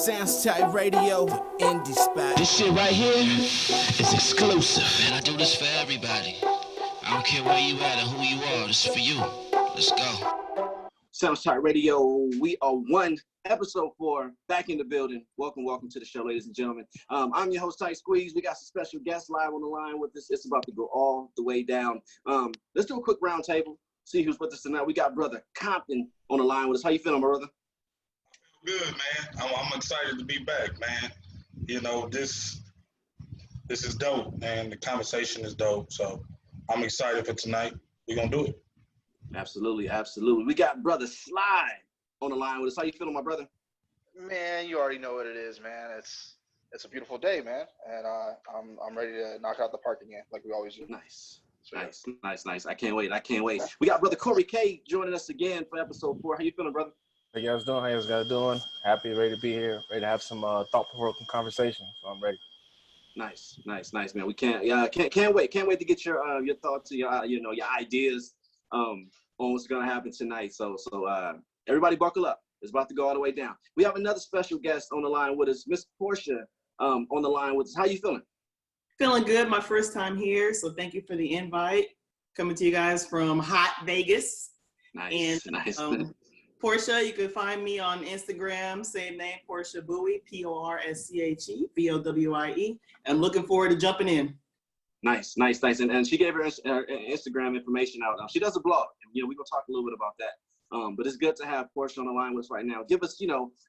Sounds Tight Radio, indie spot. This shit right here is exclusive, and I do this for everybody. I don't care where you at or who you are. This is for you. Let's go. Sounds Tight Radio. We are one episode 4 back in the building. Welcome to the show, ladies and gentlemen. I'm your host, Taight Squeeze. We got some special guests live on the line with us. It's about to go all the way down. Let's do a quick round table. See who's with us tonight. We got brother Compton on the line with us. How you feeling, brother? Good, man. I'm excited to be back, man. You know, this is dope, man. The conversation is dope. So I'm excited for tonight. We're gonna do it. Absolutely. We got brother Slide on the line with us. How you feeling, my brother? Man, you already know what it is, man. It's a beautiful day, man, and I'm ready to knock out the park again, like we always do. Nice. I can't wait. We got brother Corey K joining us again for episode 4. How you feeling, brother? How you guys doing? How you guys doing? Happy, ready to be here, ready to have some thought-provoking conversation. So I'm ready. Nice, man. We can't wait to get your thoughts, your ideas on what's gonna happen tonight. So everybody buckle up. It's about to go all the way down. We have another special guest on the line with us, Miss Portia, on the line with us. How you feeling? Feeling good. My first time here, so thank you for the invite. Coming to you guys from hot Vegas. Nice. Portia, you can find me on Instagram, same name, Portia Bowie, Porsche Bowie. I'm looking forward to jumping in. Nice. And she gave her Instagram information out. She does a blog. We're gonna talk a little bit about that. But it's good to have Portia on the line with us right now. Give us,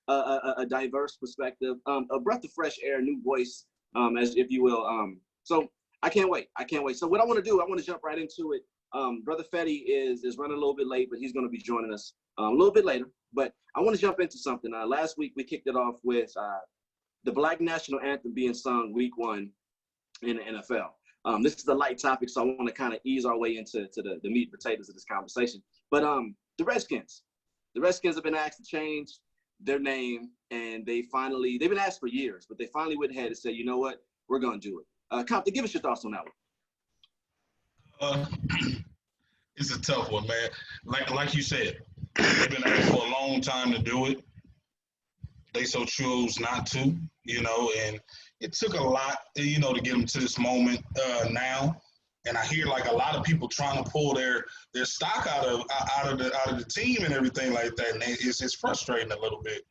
a diverse perspective, a breath of fresh air, new voice, as if you will. So I can't wait. So what I want to do, I want to jump right into it. Brother Fetti is running a little bit late, but he's going to be joining us a little bit later. But I want to jump into something. Last week we kicked it off with the Black National Anthem being sung week 1 in the NFL. This is a light topic, so I want to kind of ease our way into the meat and potatoes of this conversation. But the Redskins have been asked to change their name, and they've been asked for years, but they finally went ahead and said, you know what, we're going to do it. Compton, give us your thoughts on that one. It's a tough one, man. Like you said, they've been asked for a long time to do it. They so chose not to, and it took a lot, to get them to this moment now. And I hear like a lot of people trying to pull their stock out of the team and everything like that. And it's frustrating a little bit,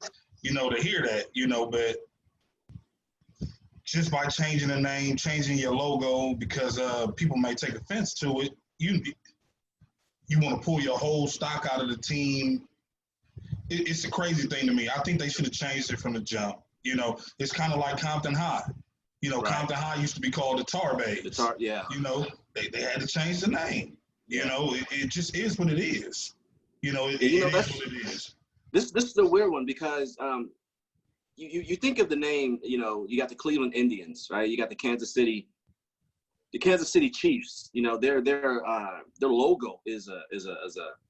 to hear that, but just by changing the name, changing your logo, because people may take offense to it, you want to pull your whole stock out of the team. It's a crazy thing to me. I think they should have changed it from the jump. It's kind of like Compton High. Right. Compton High used to be called the Tar Babes. Yeah. They had to change the name. It just is what it is. It is what it is. This is a weird one because you think of the name, you got the Cleveland Indians, right? You got the Kansas City Chiefs. Their logo is a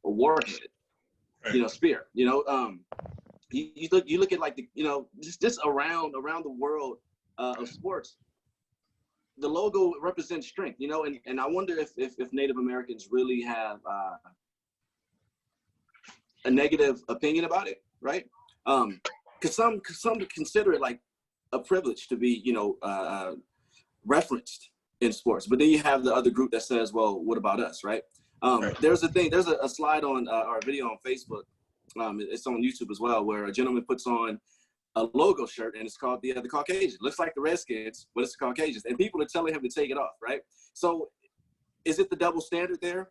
warhead, right. Spear. You look at like just around the world of sports, the logo represents strength. And I wonder if Native Americans really have a negative opinion about it, right? Because some consider it like a privilege to be, referenced in sports. But then you have the other group that says, well, what about us, right? Right. There's a slide on our video on Facebook. It's on YouTube as well, where a gentleman puts on a logo shirt and it's called the Caucasians. Looks like the Redskins, but it's the Caucasians. And people are telling him to take it off, right? So is it the double standard there?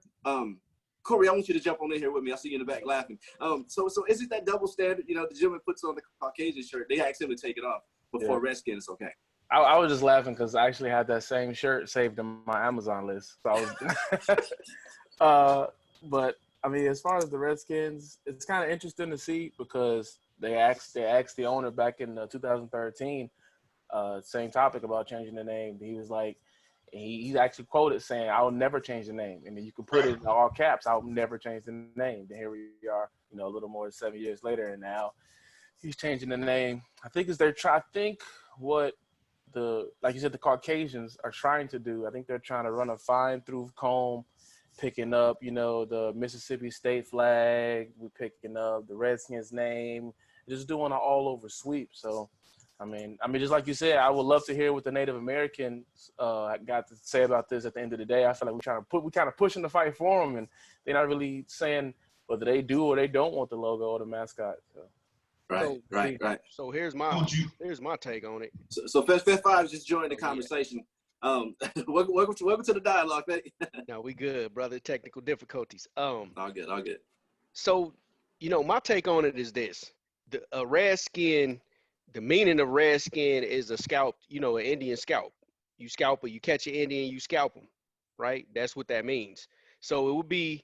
Corey, I want you to jump on in here with me. I see you in the back laughing. So is it that double standard? The gentleman puts on the Caucasian shirt. They ask him to take it off before Redskins. Okay. I was just laughing because I actually had that same shirt saved in my Amazon list. So I was, but I mean, as far as the Redskins, it's kind of interesting to see because they asked the owner back in 2013, same topic about changing the name. He was like, he's actually quoted saying, "I'll never change the name," and then you can put it in all caps. "I'll never change the name." Then here we are, a little more than 7 years later, and now he's changing the name. I think what like you said, the Caucasians are trying to do. I think they're trying to run a fine tooth comb, picking up, the Mississippi state flag. We're picking up the Redskins name, just doing an all over sweep. So, I mean, just like you said, I would love to hear what the Native Americans got to say about this. At the end of the day, I feel like we kind of pushing the fight for them, and they're not really saying whether they do or they don't want the logo or the mascot. So. Right. So here's my take on it. So Fett5 just joined the conversation. Welcome to the dialogue, Fett. No, we good, brother. Technical difficulties. All good. So, my take on it is this: a redskin. The meaning of redskin is a scalp. An Indian scalp. You scalp you catch an Indian, you scalp them, right? That's what that means. So it would be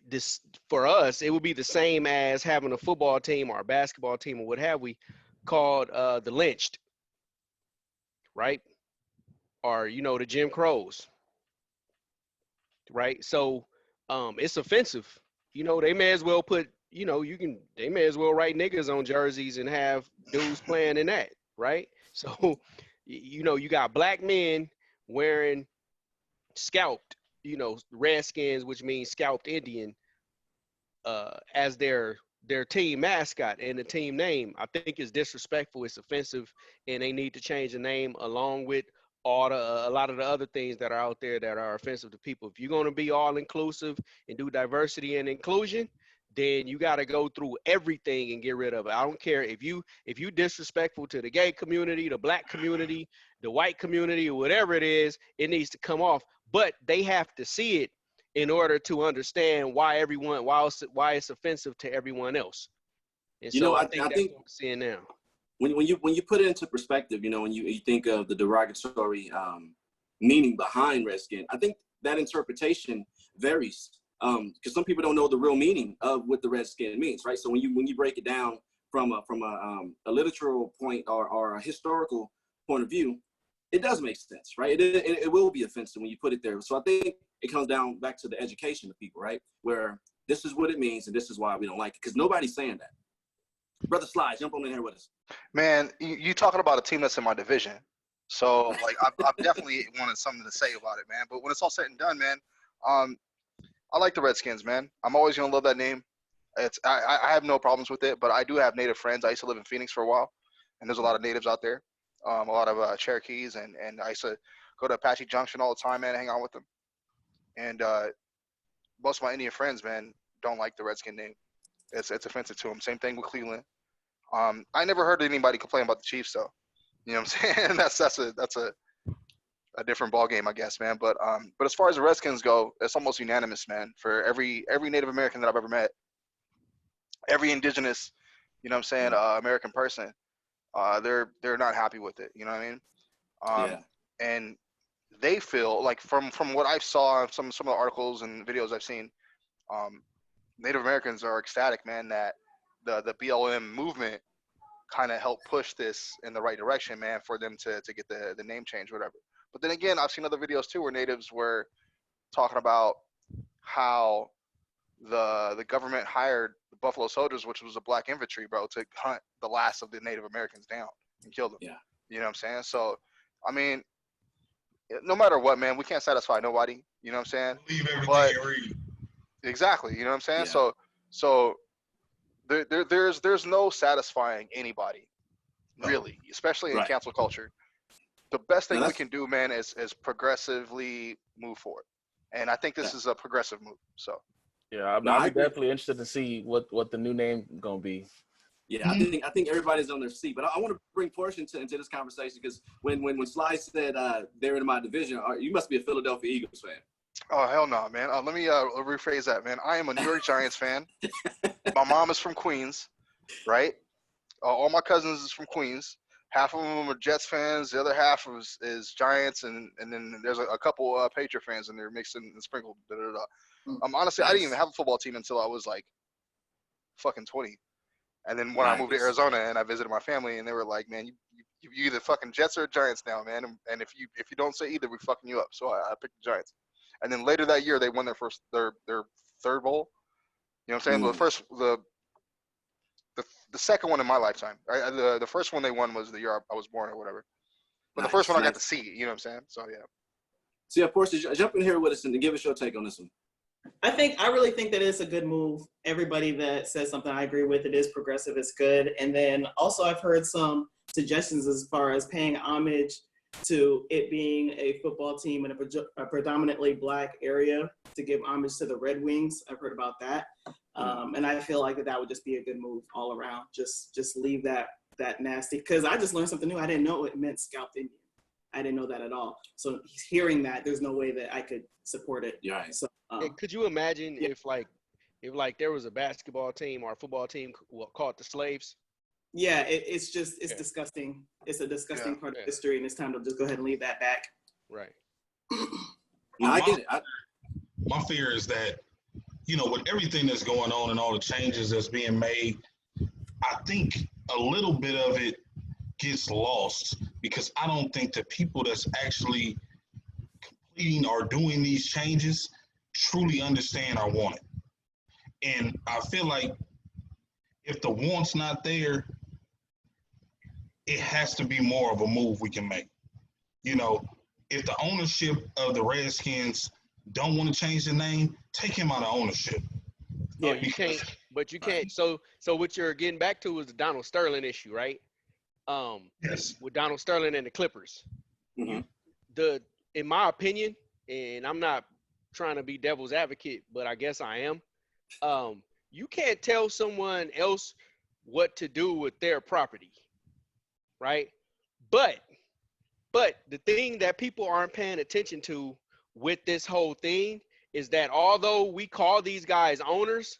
this for us. It would be the same as having a football team or a basketball team or what have we, called the lynched, right? Or the Jim Crows, right? So it's offensive. They may as well put they may as well write niggas on jerseys and have dudes playing in that, right? So you got black men wearing scalped, redskins, which means scalped Indian, as their team mascot and the team name. I think it's disrespectful, it's offensive, and they need to change the name along with a lot of the other things that are out there that are offensive to people. If you're going to be all inclusive and do diversity and inclusion, then you got to go through everything and get rid of it. I don't care if you disrespectful to the gay community, the black community, the white community, or whatever it is, it needs to come off. But they have to see it in order to understand why it's offensive to everyone else. And so I think that's what we're seeing now. When you put it into perspective, when you think of the derogatory meaning behind redskin, I think that interpretation varies. Because some people don't know the real meaning of what the redskin means, right? So when you break it down from a literal point or a historical point of view, it does make sense, right? It will be offensive when you put it there. So I think it comes down back to the education of people, right? Where this is what it means and this is why we don't like it, because nobody's saying that. Brother Sly, jump on in here with us. Man, you talking about a team that's in my division. So, like, I've definitely wanted something to say about it, man. But when it's all said and done, man, I like the Redskins, man. I'm always going to love that name. I have no problems with it, but I do have Native friends. I used to live in Phoenix for a while, and there's a lot of Natives out there, a lot of Cherokees, and I used to go to Apache Junction all the time, man, hang out with them. And most of my Indian friends, man, don't like the Redskin name. It's offensive to them. Same thing with Cleveland. I never heard anybody complain about the Chiefs, though. You know what I'm saying? that's a different ball game, I guess, man. But as far as the Redskins go, it's almost unanimous, man. For every Native American that I've ever met, every indigenous, American person, they're not happy with it. You know what I mean? And they feel like from what I saw, some of the articles and videos I've seen, Native Americans are ecstatic, man, that the BLM movement kind of helped push this in the right direction, man, for them to get the name change or whatever. But then again, I've seen other videos too where natives were talking about how the government hired the Buffalo Soldiers, which was a black infantry, bro, to hunt the last of the Native Americans down and kill them. Yeah. You know what I'm saying? So, I mean, no matter what, man, we can't satisfy nobody. You know what I'm saying? Believe everything you read. Exactly. You know what I'm saying? Yeah. So there's no satisfying anybody, really, especially in cancel culture. The best thing we can do, man, is progressively move forward. And I think this is a progressive move. So I'm definitely interested to see what the new name gonna be. Yeah, I think everybody's on their seat. But I want to bring Portia into this conversation because when Sly said they're in my division, you must be a Philadelphia Eagles fan. Oh, hell no, man. Let me rephrase that, man. I am a New York Giants fan. My mom is from Queens, right? All my cousins is from Queens. Half of them are Jets fans. The other half is Giants, and then there's a couple Patriot fans, and they're mixed and sprinkled. Honestly, I didn't even have a football team until I was like fucking 20. And then when I moved to Arizona and I visited my family, and they were like, "Man, you either fucking Jets or Giants now, man. And if you don't say either, we're fucking you up." So I picked the Giants. And then later that year, they won their third bowl. You know what I'm saying? The second one in my lifetime. The first one they won was the year I was born or whatever. But the first one I got to see. You know what I'm saying? So yeah. So yeah, Portia, jump in here with us and give us your take on this one. I really think that it's a good move. Everybody that says something I agree with, it is progressive, it's good. And then also I've heard some suggestions as far as paying homage to it being a football team in a predominantly Black area, to give homage to the Red Wings. I've heard about that. And I feel like that would just be a good move all around. Just leave that nasty, because I just learned something new. I didn't know it meant scalped Indian. I didn't know that at all. So hearing that, there's no way that I could support it. Yeah. So Could you imagine if there was a basketball team or a football team called the Slaves? yeah, it's disgusting. It's a disgusting part of history, and it's time to just go ahead and leave that back. Right. I get it. My fear is that, with everything that's going on and all the changes that's being made, I think a little bit of it gets lost, because I don't think the people that's actually completing or doing these changes truly understand or want it. And I feel like if the want's not there, it has to be more of a move we can make. If the ownership of the Redskins don't want to change the name, take him out of ownership. Yeah, you can't. But you can't. So what you're getting back to is the Donald Sterling issue, right? Yes. With Donald Sterling and the Clippers. Mm-hmm. In my opinion, and I'm not trying to be devil's advocate, but I guess I am. You can't tell someone else what to do with their property, right? But the thing that people aren't paying attention to with this whole thing is that although we call these guys owners,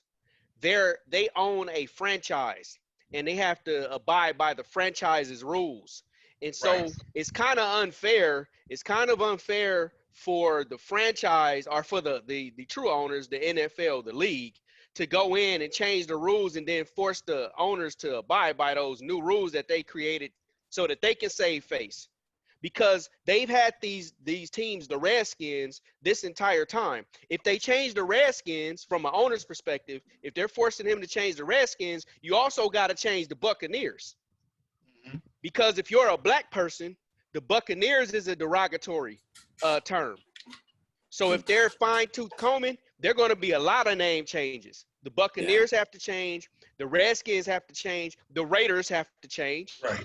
they own a franchise and they have to abide by the franchise's rules. And so it's kind of unfair. It's kind of unfair for the franchise, or for the true owners, the NFL, the league, to go in and change the rules and then force the owners to abide by those new rules that they created so that they can save face. Because they've had these teams, the Redskins, this entire time. If they change the Redskins from an owner's perspective, if they're forcing him to change the Redskins, you also got to change the Buccaneers. Mm-hmm. Because if you're a Black person, the Buccaneers is a derogatory term. So if they're fine-tooth combing, there are going to be a lot of name changes. The Buccaneers have to change. The Redskins have to change. The Raiders have to change. Right.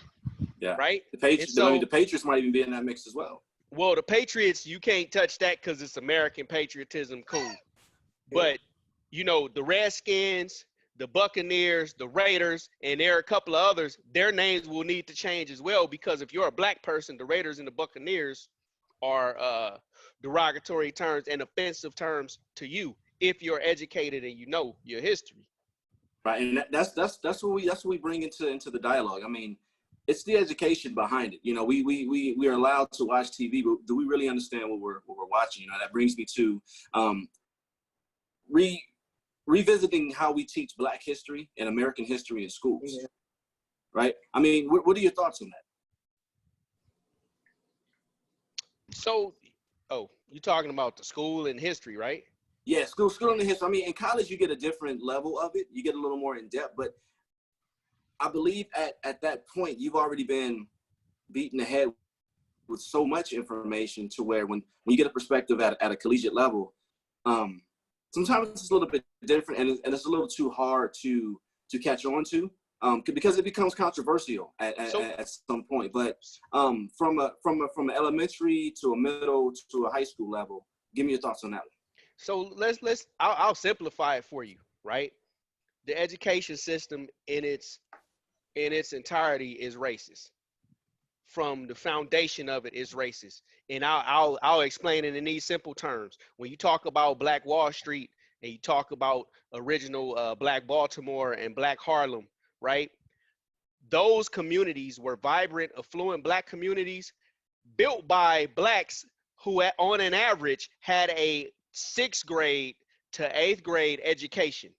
Yeah. Right. The Patriots. So, the Patriots might even be in that mix as well. Well, the Patriots, you can't touch that because it's American patriotism, cool. But the Redskins, the Buccaneers, the Raiders, and there are a couple of others. Their names will need to change as well, because if you're a Black person, the Raiders and the Buccaneers are derogatory terms and offensive terms to you if you're educated and you know your history. Right, and that's what we bring into the dialogue. I mean, it's the education behind it. We are allowed to watch TV, but do we really understand what we're watching? That brings me to revisiting how we teach Black history and American history in schools. Yeah. Right? I mean, what are your thoughts on that? So, you're talking about the school and history, right? Yeah, school and history. I mean, in college, you get a different level of it. You get a little more in depth, but I believe at that point, you've already been beaten ahead with so much information to where when you get a perspective at a collegiate level, sometimes it's a little bit different, and it's a little too hard to catch on to, because it becomes controversial at some point. But from an elementary to a middle to a high school level, give me your thoughts on that one. So I'll simplify it for you, right? The education system in its entirety is racist. From the foundation of it is racist. And I'll explain it in these simple terms. When you talk about Black Wall Street and you talk about original Black Baltimore and Black Harlem, right? Those communities were vibrant, affluent Black communities built by Blacks who on an average had a 6th grade to 8th grade education,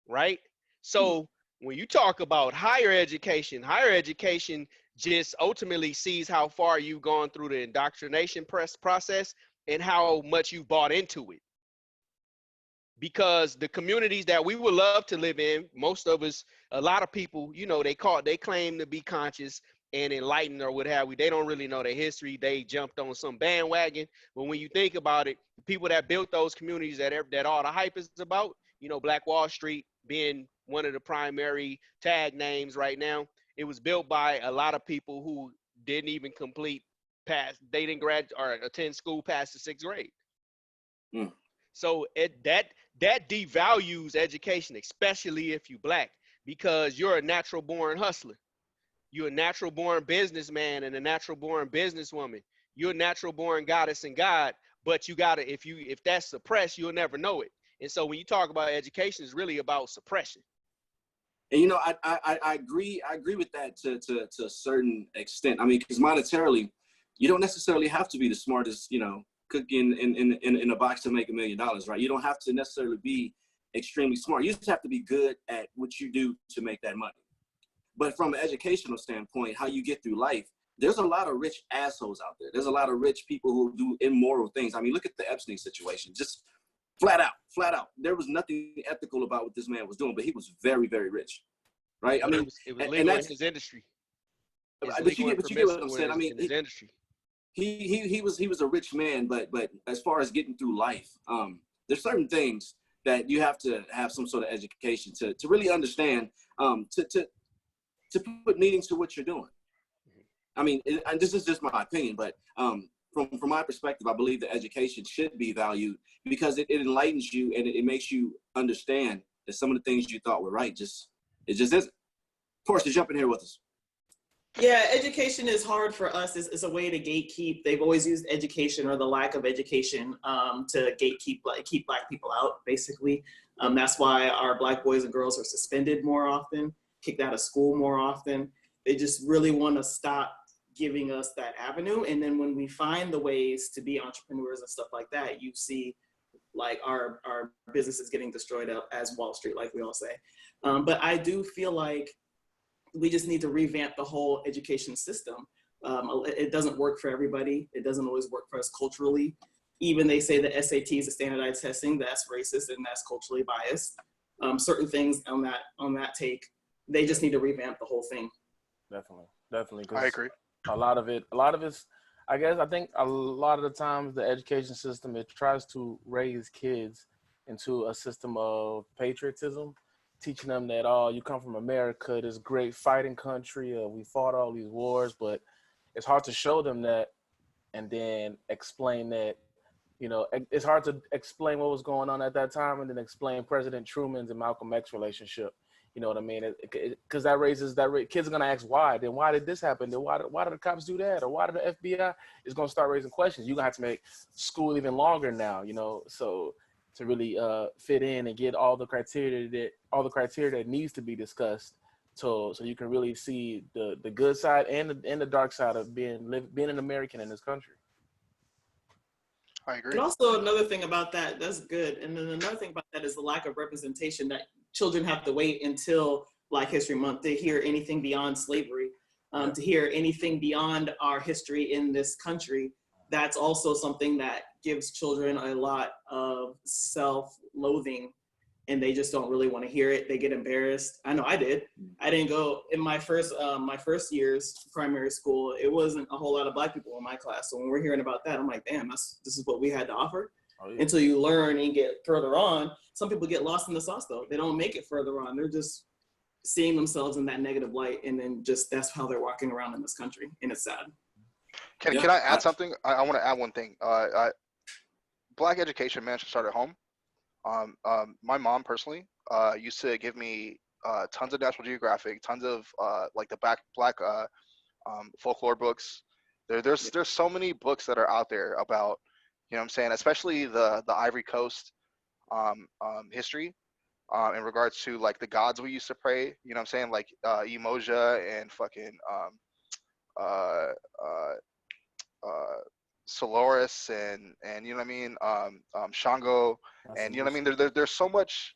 right? So when you talk about higher education just ultimately sees how far you've gone through the indoctrination process and how much you've bought into it. Because the communities that we would love to live in, most of us, a lot of people, they claim to be conscious and enlightened or what have we. They don't really know their history. They jumped on some bandwagon. But when you think about it, the people that built those communities that all the hype is about, you know, Black Wall Street being one of the primary tag names right now, it was built by a lot of people who didn't even they didn't graduate or attend school past the 6th grade. Mm. So that devalues education, especially if you Black, because you're a natural born hustler. You're a natural born businessman and a natural born businesswoman. You're a natural born goddess and God, but you gotta, if that's suppressed, you'll never know it. And so when you talk about education, it's really about suppression. And you know, I agree with that to a certain extent. I mean, because monetarily, you don't necessarily have to be the smartest, you know, cooking in a box to make $1 million, right? You don't have to necessarily be extremely smart. You just have to be good at what you do to make that money. But from an educational standpoint, how you get through life, there's a lot of rich assholes out there. There's a lot of rich people who do immoral things. I mean, look at the Epstein situation. Just flat out. There was nothing ethical about what this man was doing, but he was very, very rich, right? I mean, it was legal in his industry. But you get what I'm saying. I mean, his industry. He was a rich man, but as far as getting through life, there's certain things that you have to have some sort of education to really understand, to put meaning to what you're doing. I mean, and this is just my opinion, but from my perspective, I believe that education should be valued because it enlightens you and it makes you understand that some of the things you thought were right, it just isn't. Of course, to jump in here with us. Yeah, education is hard for us. It's a way to gatekeep. They've always used education or the lack of education to keep Black people out, basically. That's why our Black boys and girls are suspended more often, kicked out of school more often. They just really want to stop giving us that avenue. And then when we find the ways to be entrepreneurs and stuff like that, you see like our businesses getting destroyed up as Wall Street, like we all say. But I do feel like we just need to revamp the whole education system. It doesn't work for everybody. It doesn't always work for us culturally. Even they say the SAT is a standardized testing, that's racist and that's culturally biased. Certain things on that take, they just need to revamp the whole thing. Definitely. I agree. A lot of it's, I think a lot of the times the education system, it tries to raise kids into a system of patriotism, teaching them that, oh, you come from America, this great fighting country, we fought all these wars, but it's hard to show them that and then explain that, you know, it's hard to explain what was going on at that time and then explain President Truman's and Malcolm X relationship. You know what I mean? Because kids are gonna ask why. Then why did this happen? Then why did the cops do that? Or why did the FBI? It's gonna start raising questions. You're gonna have to make school even longer now. You know, so to really fit in and get all the criteria that needs to be discussed, so you can really see the good side and the dark side of being an American in this country. I agree. And also another thing about that's good. And then another thing about that is the lack of representation, that children have to wait until Black History Month to hear anything beyond slavery, to hear anything beyond our history in this country. That's also something that gives children a lot of self-loathing, and they just don't really want to hear it. They get embarrassed. I know I did. I didn't go in my first years primary school. It wasn't a whole lot of Black people in my class. So when we're hearing about that, I'm like, damn, this is what we had to offer. Oh, yeah. Until you learn and get further on. Some people get lost in the sauce though. They don't make it further on. They're just seeing themselves in that negative light, and then just that's how they're walking around in this country, and it's sad. Can I add something? I want to add one thing. Black education, man, should start at home. My mom personally used to give me tons of National Geographic, tons of like the black folklore books. There's so many books that are out there about, you know what I'm saying, especially the Ivory Coast history in regards to like the gods we used to pray, you know what I'm saying, like Umoja and fucking Soloris and you know what I mean, Shango, and you know what I mean. There's so much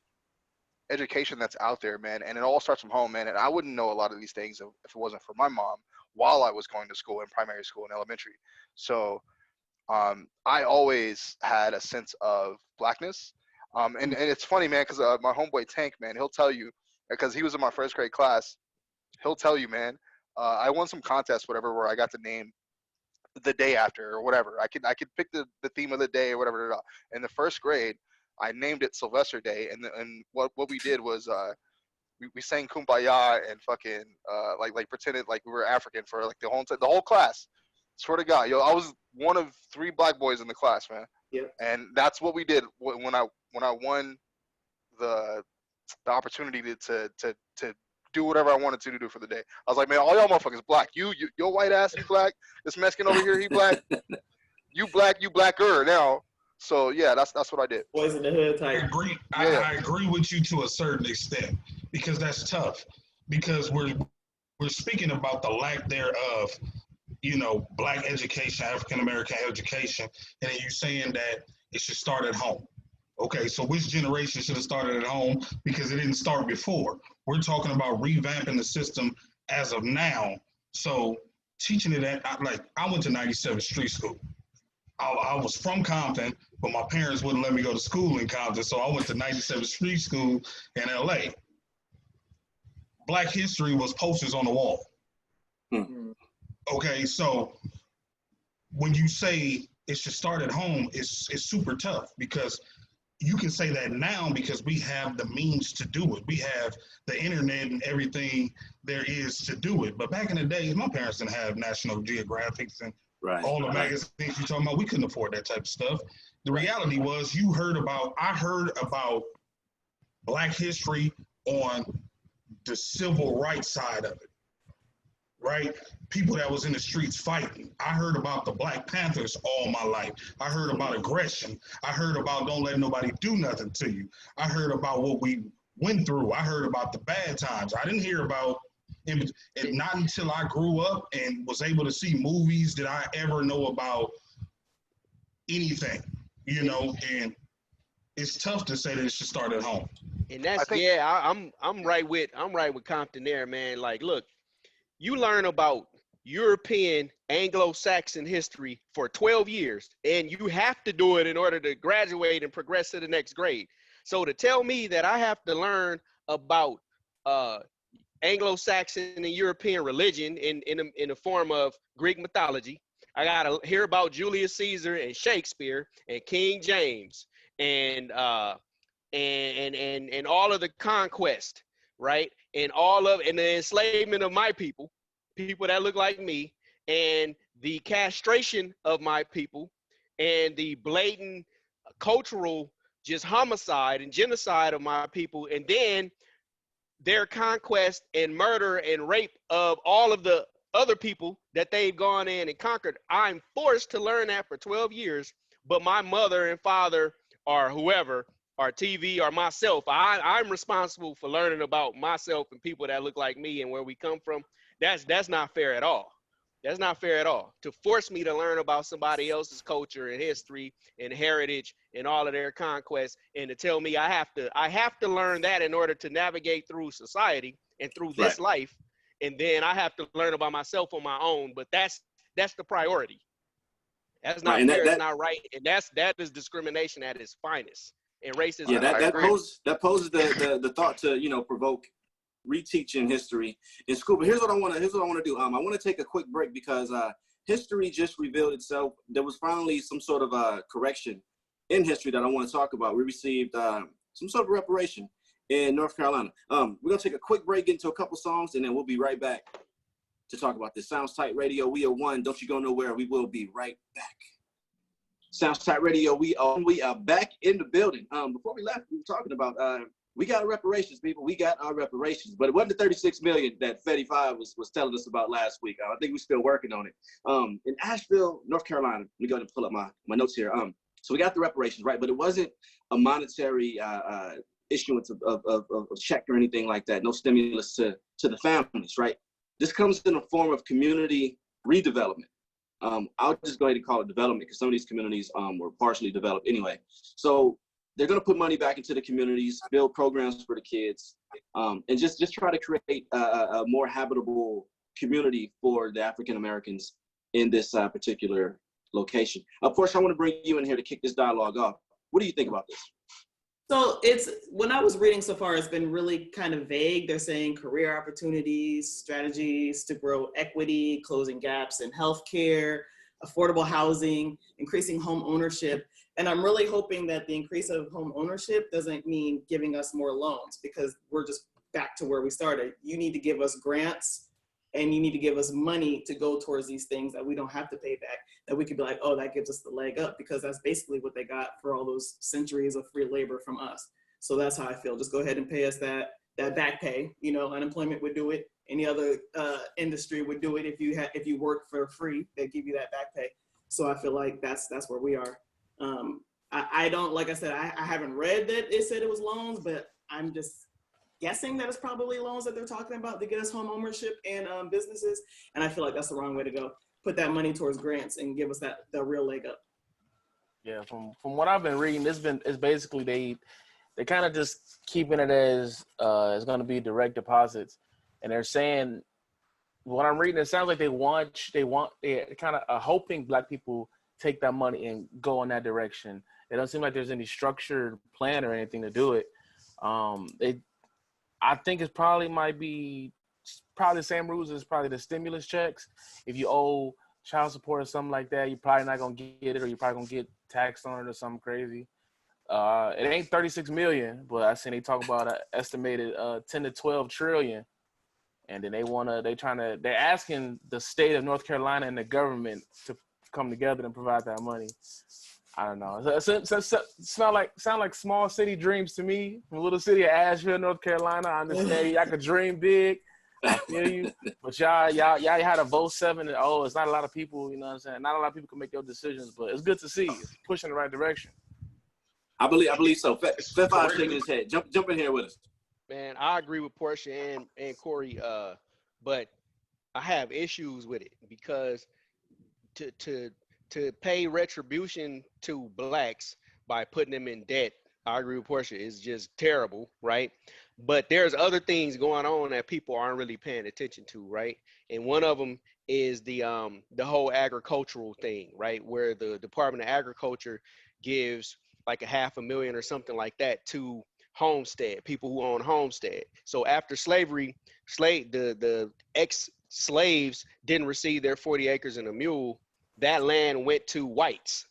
education that's out there, man, and it all starts from home, man. And I wouldn't know a lot of these things if it wasn't for my mom while I was going to school in primary school and elementary. So I always had a sense of Blackness, and it's funny, man, because my homeboy Tank, man, he'll tell you, because he was in my first grade class, he'll tell you, man, I won some contest, whatever, where I got to name the day after or whatever. I could pick the theme of the day or whatever. In the first grade, I named it Sylvester Day, and what we did was we sang Kumbaya and fucking like pretended like we were African for like the whole class. Swear to God, yo, I was one of 3 black boys in the class, man. Yeah. And that's what we did when I won the opportunity to do whatever I wanted to do for the day. I was like, man, all y'all motherfuckers black. Your white ass, you black. This Mexican over here, he black. You blacker now. So yeah, that's what I did. Boys in the hood type. I agree with you to a certain extent, because that's tough. Because we're speaking about the lack thereof, black education, African American education, and then you're saying that it should start at home. Okay, so which generation should have started at home? Because it didn't start before. We're talking about revamping the system as of now. So teaching it I went to 97th Street School. I was from Compton, but my parents wouldn't let me go to school in Compton, so I went to 97th Street School in LA. Black history was posters on the wall. Mm-hmm. Okay, so when you say it should start at home, it's super tough, because you can say that now because we have the means to do it. We have the internet and everything there is to do it. But back in the days, my parents didn't have National Geographics and all the magazines you're talking about. We couldn't afford that type of stuff. The reality was I heard about Black history on the civil rights side of it, right? People that was in the streets fighting. I heard about the Black Panthers all my life. I heard about aggression. I heard about don't let nobody do nothing to you. I heard about what we went through. I heard about the bad times. I didn't hear about, and not until I grew up and was able to see movies did I ever know about anything, and it's tough to say that it should start at home. And that's I'm right with Compton there, man. Like, look, you learn about European Anglo-Saxon history for 12 years, and you have to do it in order to graduate and progress to the next grade. So to tell me that I have to learn about Anglo-Saxon and European religion in the form of Greek mythology, I gotta hear about Julius Caesar and Shakespeare and King James and all of the conquest, right? And the enslavement of my people that look like me, and the castration of my people, and the blatant cultural just homicide and genocide of my people, and then their conquest and murder and rape of all of the other people that they've gone in and conquered. I'm forced to learn that for 12 years, but my mother and father or whoever, or TV or myself, I'm responsible for learning about myself and people that look like me and where we come from. That's not fair at all. That's not fair at all. To force me to learn about somebody else's culture and history and heritage and all of their conquests, and to tell me I have to learn that in order to navigate through society and through this life, and then I have to learn about myself on my own. But that's the priority. That's not fair. It's not right, and that is discrimination at its finest. And racism. Yeah, that poses the thought to provoke reteaching history in school. But here's what I want to do. I want to take a quick break because history just revealed itself. There was finally some sort of correction in history that I want to talk about. We received some sort of reparation in North Carolina. We're gonna take a quick break, get into a couple songs, and then we'll be right back to talk about this. Sounds Taight Radio. We are one. Don't you go nowhere. We will be right back. Sounds Taight Radio. We are back in the building. Before we left, we were talking about we got our reparations, people. We got our reparations, but it wasn't the $36 million that Fetti5 was telling us about last week. I think we're still working on it. In Asheville, North Carolina. Let me go ahead and pull up my notes here. So we got the reparations, right? But it wasn't a monetary issuance of a check or anything like that. No stimulus to the families, right? This comes in the form of community redevelopment. I'll just go ahead and call it development because some of these communities were partially developed anyway. So they're going to put money back into the communities, build programs for the kids, and just try to create a more habitable community for the African Americans in this particular location. Of course, I want to bring you in here to kick this dialogue off. What do you think about this? So it's, when I was reading so far, it's been really kind of vague. They're saying career opportunities, strategies to grow equity, closing gaps in healthcare, affordable housing, increasing home ownership. And I'm really hoping that the increase of home ownership doesn't mean giving us more loans, because we're just back to where we started. You need to give us grants and you need to give us money to go towards these things that we don't have to pay back, that we could be like, oh, that gives us the leg up, because that's basically what they got for all those centuries of free labor from us. So that's how I feel. Just go ahead and pay us that back pay. You know, unemployment would do it. Any other industry would do it. If you work for free, they give you that back pay. So I feel like that's where we are. I don't, like I said, I haven't read that it said it was loans, but I'm just guessing that it's probably loans that they're talking about to get us home ownership and businesses. And I feel like that's the wrong way to go. Put that money towards grants and give us the real leg up. Yeah, from what I've been reading, it's basically they kind of just keeping it as it's going to be direct deposits, and they're saying, what I'm reading, it sounds like they're kind of hoping Black people take that money and go in that direction. It doesn't seem like there's any structured plan or anything to do it. I think it's probably the same rules as probably the stimulus checks. If you owe child support or something like that, you're probably not gonna get it, or you're probably gonna get taxed on it or something crazy. It ain't 36 million, but I seen they talk about an estimated 10 to 12 trillion, and then they're asking the state of North Carolina and the government to come together and provide that money. I don't know. Sound like small city dreams to me. From a little city of Asheville, North Carolina. I understand y'all could dream big. I feel you. But y'all had a vote 7-0. It's not a lot of people, you know what I'm saying? Not a lot of people can make your decisions, but it's good to see. It's pushing in the right direction. I believe so. Fev5 shaking his head. Jump in here with us. Man, I agree with Portia and Corey, but I have issues with it, because to pay retribution to Blacks by putting them in debt, I agree with Portia, is just terrible, right? But there's other things going on that people aren't really paying attention to, right? And one of them is the whole agricultural thing, right? Where the Department of Agriculture gives like $500,000 or something like that to homestead, people who own homestead. So after slavery, the ex-slaves didn't receive their 40 acres and a mule. That land went to whites.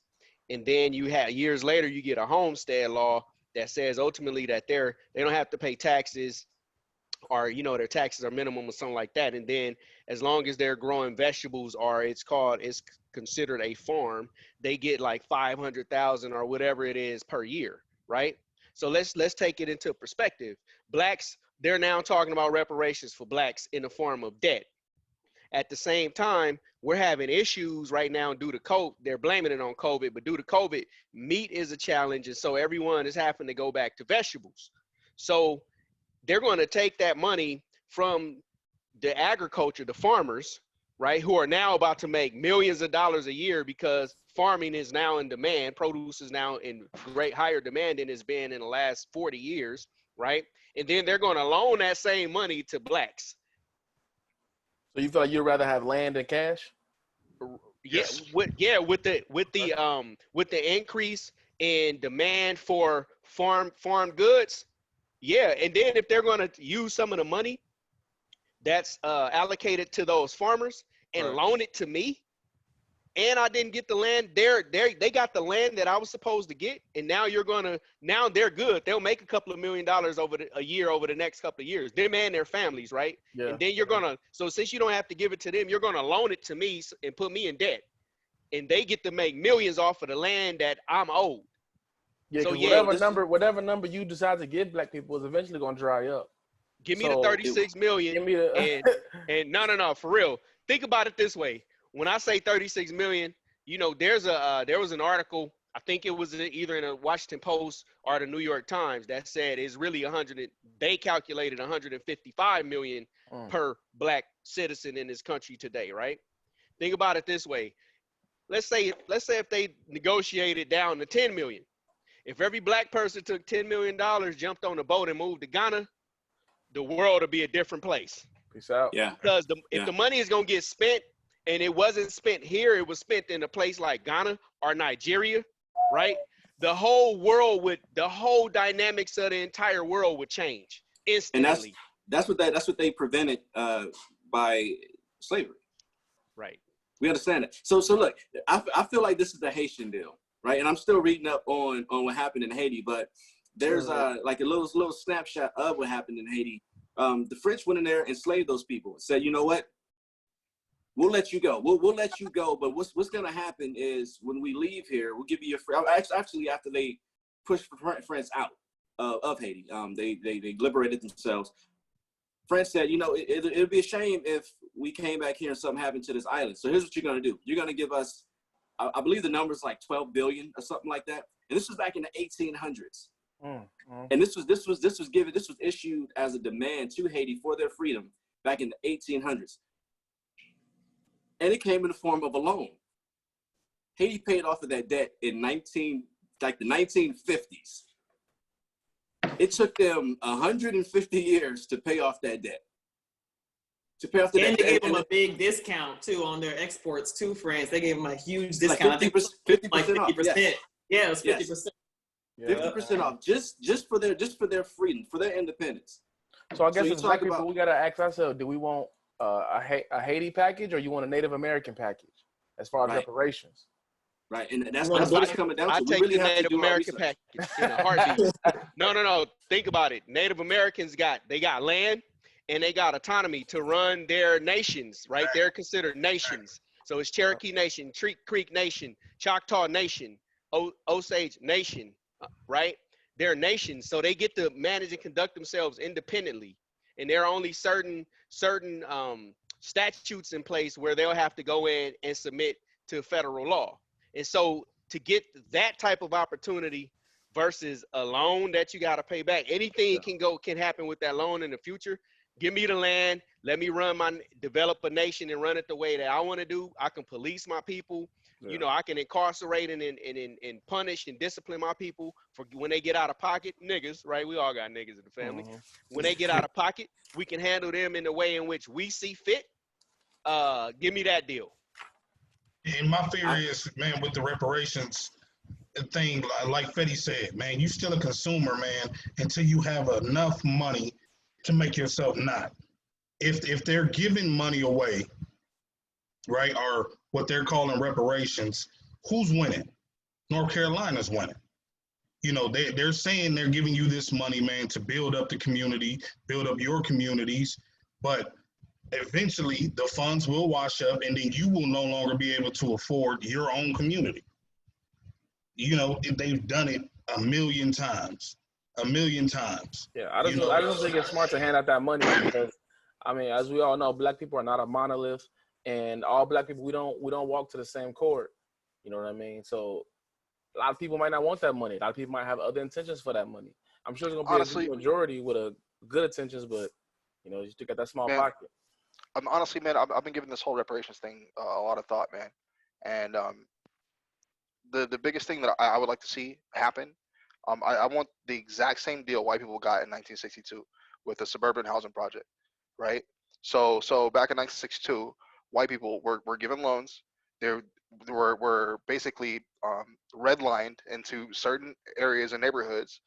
And then years later, you get a homestead law that says ultimately that they don't have to pay taxes, or, you know, their taxes are minimum or something like that. And then as long as they're growing vegetables, or it's considered a farm, they get like 500,000 or whatever it is per year, right? So let's take it into perspective. Blacks, they're now talking about reparations for Blacks in the form of debt. At the same time, we're having issues right now due to COVID. They're blaming it on COVID, but due to COVID, meat is a challenge. And so everyone is having to go back to vegetables. So they're going to take that money from the agriculture, the farmers, right, who are now about to make millions of dollars a year because farming is now in demand. Produce is now in higher demand than it's been in the last 40 years, right? And then they're going to loan that same money to Blacks. So you feel like you'd rather have land than cash? Yes. With the increase in demand for farm goods, yeah. And then if they're going to use some of the money that's allocated to those farmers and loan it to me, and I didn't get the land, they got the land that I was supposed to get, and now they're good. They'll make a couple of $1 million a year over the next couple of years. Them and their families, right? Yeah. And then so since you don't have to give it to them, you're gonna loan it to me and put me in debt, and they get to make millions off of the land that I'm owed. Yeah, so whatever number you decide to give Black people is eventually gonna dry up. Give me the 36 million. Give me and no, for real. Think about it this way. When I say 36 million, you know, there was an article, I think it was either in a Washington Post or the New York Times, that said it's really they calculated 155 million per Black citizen in this country today, right? Think about it this way. Let's say if they negotiated down to 10 million. If every Black person took $10 million, jumped on a boat and moved to Ghana, the world would be a different place. Peace out. Yeah. Because if the money is going to get spent, and it wasn't spent here, it was spent in a place like Ghana or Nigeria, right? the whole world would, the whole dynamics of the entire world would change And instantly. that's what they prevented by slavery. Right. We understand that. So look, I feel like this is the Haitian deal, right? And I'm still reading up on what happened in Haiti, but there's like a little snapshot of what happened in Haiti. The French went in there, enslaved those people, said, you know what? We'll let you go. We'll let you go. But what's going to happen is when we leave here, we'll give you your free. Actually, after they pushed France out of Haiti, they liberated themselves. France said, you know, it'd be a shame if we came back here and something happened to this island. So here's what you're going to do. You're going to give us, I believe the number's like 12 billion or something like that. And this was back in the 1800s. And this was issued as a demand to Haiti for their freedom back in the 1800s. And it came in the form of a loan. Haiti paid off of that debt in the 1950s. It took them 150 years to pay off that debt. And they gave them a big discount too on their exports to France. They gave them a huge discount. Like 50% like 50%. off. Yes. Yeah, it was 50%. Yes. 50% off, just for their freedom, for their independence. So I guess as black people, we gotta ask ourselves: do we want a Haiti package, or you want a Native American package as far as reparations? Right, and that's what it's coming down to. I take really the Native American package in a heartbeat. No. Think about it. Native Americans got land and they got autonomy to run their nations. Right, they're considered nations. So it's Cherokee Nation, Creek Nation, Choctaw Nation, Osage Nation. Right, they're nations, so they get to manage and conduct themselves independently, and there are only certain statutes in place where they'll have to go in and submit to federal law. And so to get that type of opportunity versus a loan that you got to pay back, anything can happen with that loan in the future. Give me the land, let me develop a nation and run it the way that I want to do. I can police my people. You know, I can incarcerate and punish and discipline my people for when they get out of pocket. Niggas, right? We all got niggas in the family. When they get out of pocket, we can handle them in the way in which we see fit. Give me that deal. And my fear is, man, with the reparations thing, like Fetty said, man, you still a consumer, man, until you have enough money to make yourself not. If they're giving money away, right, or what they're calling reparations, who's winning? North Carolina's winning. You know, they're saying they're giving you this money, man, to build up the community, build up your communities, but eventually the funds will wash up and then you will no longer be able to afford your own community. You know, they've done it a million times. Yeah, I don't think it's smart to hand out that money because, I mean, as we all know, black people are not a monolith, and all black people, we don't walk to the same court. You know what I mean? So a lot of people might not want that money. A lot of people might have other intentions for that money. I'm sure there's gonna be a majority with a good intentions, but you know, you still got that small pocket. Honestly, man, I've been giving this whole reparations thing a lot of thought, man. And the biggest thing that I would like to see happen, I want the exact same deal white people got in 1962 with the suburban housing project, right? So back in 1962, white people were given loans. They were basically redlined into certain areas and neighborhoods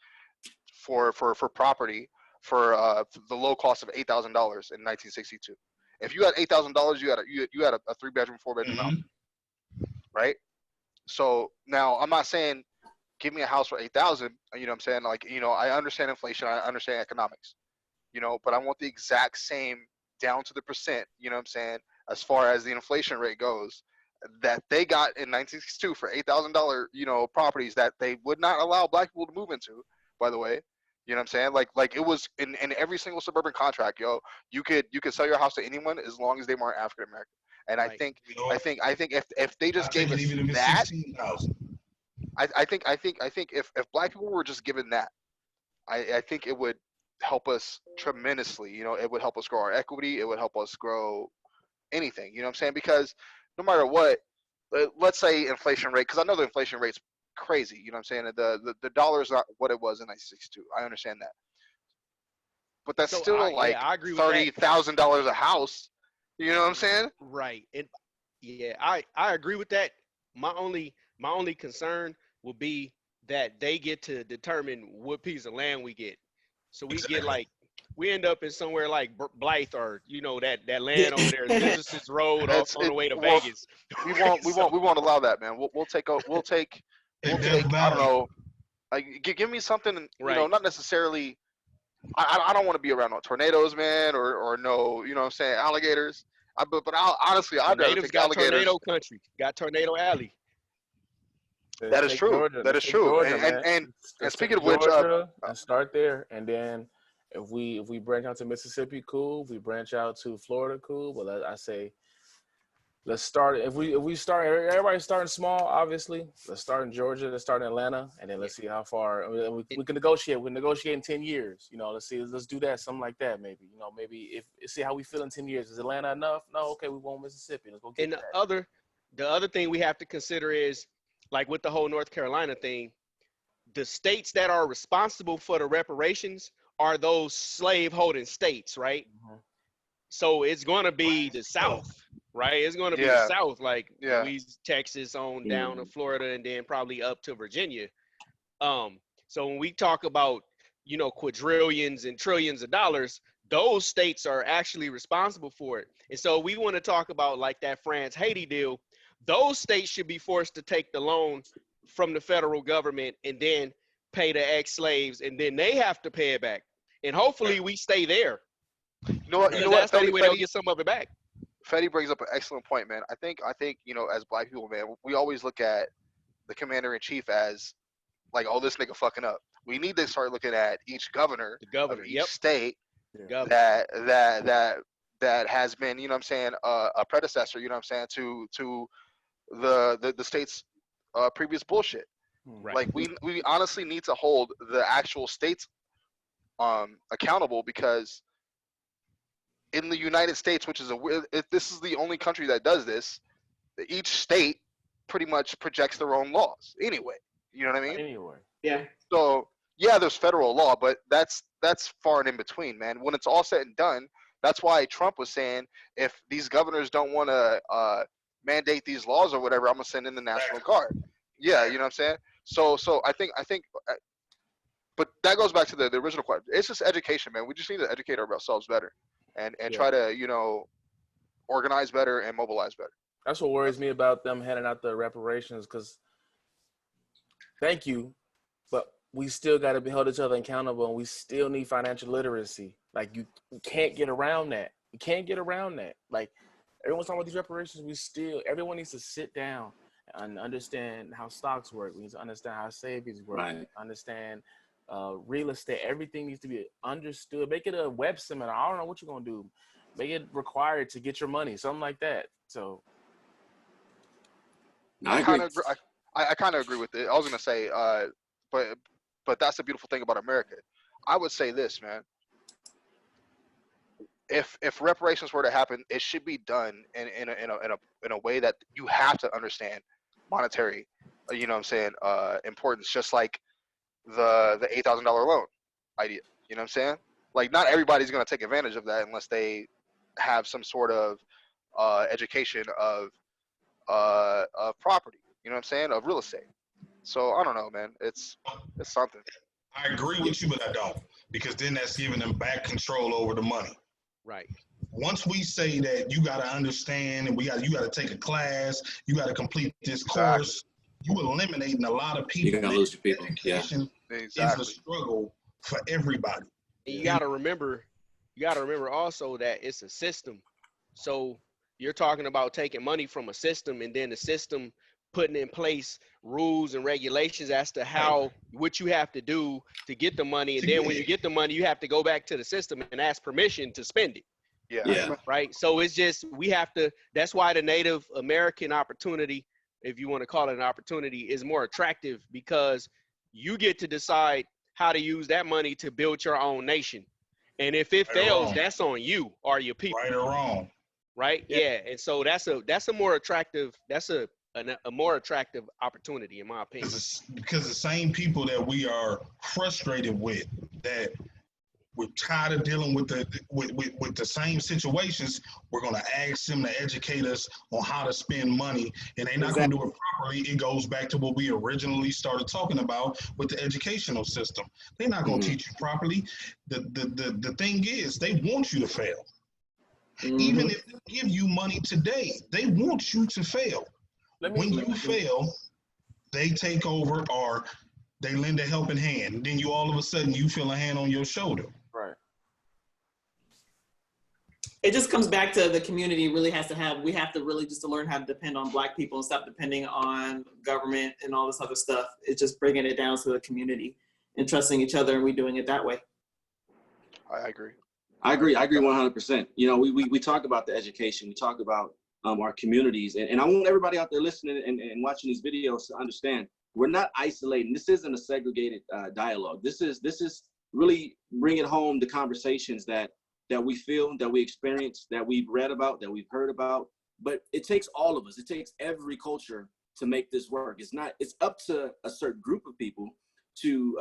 for property for the low cost of $8,000 in 1962. If you had $8,000, you had a 3-bedroom, 4-bedroom house, right? So now I'm not saying give me a house for $8,000. You know what I'm saying? Like, you know, I understand inflation, I understand economics, you know, but I want the exact same down to the percent. You know what I'm saying? As far as the inflation rate goes, that they got in 1962 for $8,000, you know, properties that they would not allow black people to move into, by the way. You know what I'm saying? Like it was in every single suburban contract, yo, you could sell your house to anyone as long as they weren't African American. And I think if they just gave us that, I think if black people were just given that, I think it would help us tremendously. You know, it would help us grow our equity. It would help us grow anything. You know what I'm saying? Because no matter what, let's say inflation rate, because I know the inflation rate's crazy. You know what I'm saying? The dollar is not what it was in 1962. I understand that, but that's still $30,000 a house. You know what I'm saying? Right. And yeah, I agree with that. My only concern would be that they get to determine what piece of land we get. So we get Exactly. like, we end up in somewhere like Blythe, or that land over there is Businesses Road off on the way to well, Vegas. we won't allow that, man. We'll take Hey, I Death don't Valley. know, like give me something, you know, Right. not necessarily. I don't want to be around no tornadoes, man, or no, you know what I'm saying, alligators. Honestly, I'd rather Natives take got alligators. tornado country, got tornado alley. That is Take true. Georgia. That Let's is take true. Georgia, And man. and Let's speaking take of which, Georgia and start there, and then if we branch out to Mississippi, cool. If we branch out to Florida, cool. But I say let's start. If we start, everybody's starting small, obviously. Let's start in Georgia. Let's start in Atlanta, and then let's see how far. I mean, we can negotiate. We can negotiate in 10 years. You know, let's see. Let's do that. Something like that, maybe. You know, maybe if see how we feel in 10 years. Is Atlanta enough? No. Okay, we want Mississippi. Let's go get And that. the other thing we have to consider is, like with the whole North Carolina thing, the states that are responsible for the reparations are those slave holding states, right? Mhm. So it's going to be the South, right? It's going to be the yeah, South, like yeah. Louisiana, Texas, on down to Florida, and then probably up to Virginia. So when we talk about, quadrillions and trillions of dollars, those states are actually responsible for it. And so we want to talk about like that France-Haiti deal. Those states should be forced to take the loan from the federal government and then pay the ex-slaves, and then they have to pay it back. And hopefully we stay there. You know what? Because that's the only way they'll get some of it back. Fetty brings up an excellent point, man. I think as Black people, man, we always look at the commander in chief as like, oh, this nigga fucking up. We need to start looking at each governor, The governor, of each state governor. that has been, you know what I'm saying, a predecessor, you know what I'm saying, to the state's previous bullshit. Right. Like we honestly need to hold the actual states accountable, because in the United States, which is this is the only country that does this, each state pretty much projects their own laws anyway. You know what I mean? Anyway. Yeah. So yeah, there's federal law, but that's far and in between, man. When it's all said and done, that's why Trump was saying, if these governors don't want to mandate these laws or whatever, I'm gonna send in the National Guard. Yeah, you know what I'm saying. So I think, but that goes back to the original question. It's just education, man. We just need to educate ourselves better, and try to organize better and mobilize better. That's what worries me about them handing out the reparations, because thank you, but we still got to hold each other accountable, and we still need financial literacy. Like, you can't get around that. You can't get around that. Like, everyone's talking about these reparations. Everyone needs to sit down and understand how stocks work. We need to understand how savings work. Right. Understand real estate. Everything needs to be understood. Make it a web seminar. I don't know what you're going to do. Make it required to get your money, something like that. So I kind of agree with it. I was gonna say, but that's the beautiful thing about America. I would say this, man. If reparations were to happen, it should be done in a way that you have to understand monetary, you know what I'm saying, importance. Just like the $8,000 loan idea. You know what I'm saying? Like, not everybody's gonna take advantage of that unless they have some sort of education of property, you know what I'm saying, of real estate. So I don't know, man. It's something. I agree with you, but I don't, because then that's giving them back control over the money. Right. Once we say that you got to understand, and you got to take a class, you got to complete this course, you eliminating a lot of people. You're gonna lose your people. Yeah. Education Exactly. is a struggle for everybody. And you got to remember also that it's a system. So you're talking about taking money from a system, and then the system putting in place rules and regulations as to what you have to do to get the money. And then when you get the money, you have to go back to the system and ask permission to spend it. Yeah. Right. So it's just, that's why the Native American opportunity, if you want to call it an opportunity, is more attractive, because you get to decide how to use that money to build your own nation. And if it fails, that's on you or your people. Right or wrong. Right. Yeah. And so that's a more attractive, a more attractive opportunity, in my opinion. Because the same people that we are frustrated with, that we're tired of dealing with the same situations. We're going to ask them to educate us on how to spend money, and they're not going to do it properly. It goes back to what we originally started talking about with the educational system. They're not going to teach you properly. The thing is, they want you to fail. Even if they give you money today, they want you to fail. When you fail, they take over or they lend a helping hand. And then you all of a sudden you feel a hand on your shoulder. Right. It just comes back to the community really has to have, we have to really just to learn how to depend on Black people and stop depending on government and all this other stuff. It's just bringing it down to the community and trusting each other, and we doing it that way. I agree. I agree 100%. You know, we talk about the education, we talk about our communities, and I want everybody out there listening and watching these videos to understand, we're not isolating. This isn't a segregated dialogue. This is really bringing home the conversations that we feel, that we experience, that we've read about, that we've heard about. But it takes all of us. It takes every culture to make this work. It's up to a certain group of people to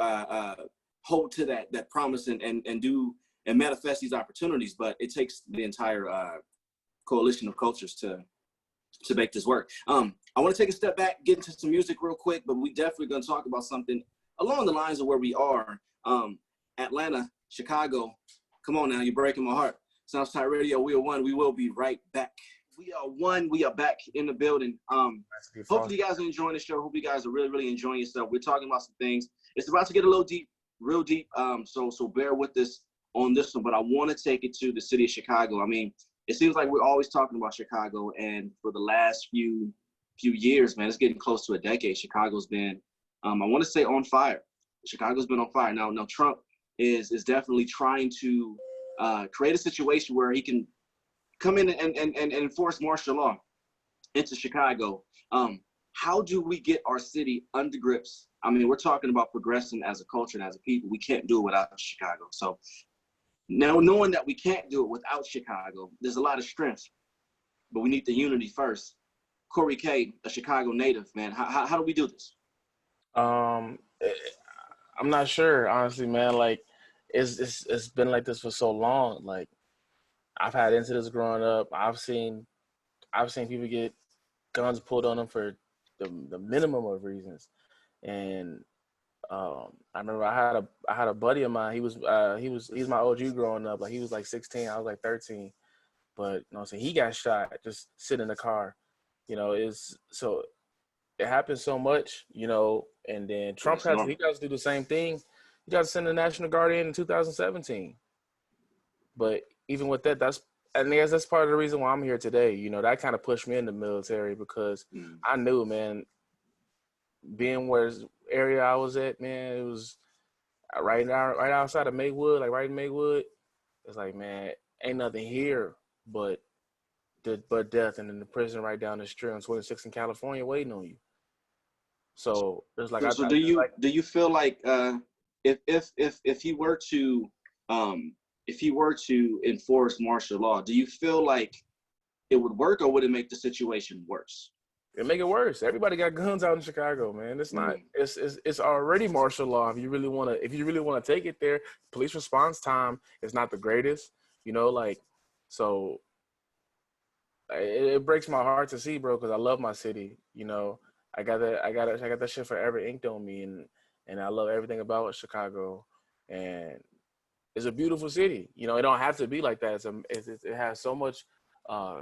hold to that promise and do and manifest these opportunities. But it takes the entire coalition of cultures to make this work. I want to take a step back, get into some music real quick, but we definitely going to talk about something along the lines of where we are. Atlanta, Chicago. Come on now, you're breaking my heart. Sounds Taight Radio, we are one. We will be right back. We are one. We are back in the building. Hopefully you guys are enjoying the show. Hope you guys are really, really enjoying yourself. We're talking about some things. It's about to get a little deep, real deep. So bear with us on this one, but I want to take it to the city of Chicago. I mean, it seems like we're always talking about Chicago, and for the last few years, man, it's getting close to a decade. Chicago's been, I want to say, on fire. Chicago's been on fire. Now Trump is definitely trying to create a situation where he can come in and enforce martial law into Chicago. How do we get our city under grips? I mean, we're talking about progressing as a culture and as a people. We can't do it without Chicago. So now, knowing that we can't do it without Chicago, there's a lot of strength, but we need the unity first. Corey K, a Chicago native, man, how do we do this? I'm not sure, honestly, man. Like, it's been like this for so long. Like, I've had incidents growing up. I've seen people get guns pulled on them for the minimum of reasons, and I remember I had a buddy of mine. He's my OG growing up. Like, he was like 16, I was like 13. But you know, so he got shot just sitting in the car. You know, it happens so much. You know, and then Trump got to do the same thing. He got to send the National Guard in 2017. But even with that, that's part of the reason why I'm here today. You know, that kind of pushed me in the military because I knew, man, being where area I was at, man, it was right outside of Maywood, like right in Maywood. It's like, man, ain't nothing here but death, and then the prison right down the street on 26 in California waiting on you. So there's like, so do you feel like if he were to enforce martial law, do you feel like it would work, or would it make the situation worse? It make it worse. Everybody got guns out in Chicago, man. It's not. It's already martial law. If you really want to take it there, police response time is not the greatest. You know, like, so it breaks my heart to see, bro, because I love my city. You know, I got that shit forever inked on me, and I love everything about Chicago, and it's a beautiful city. You know, it don't have to be like that. It has so much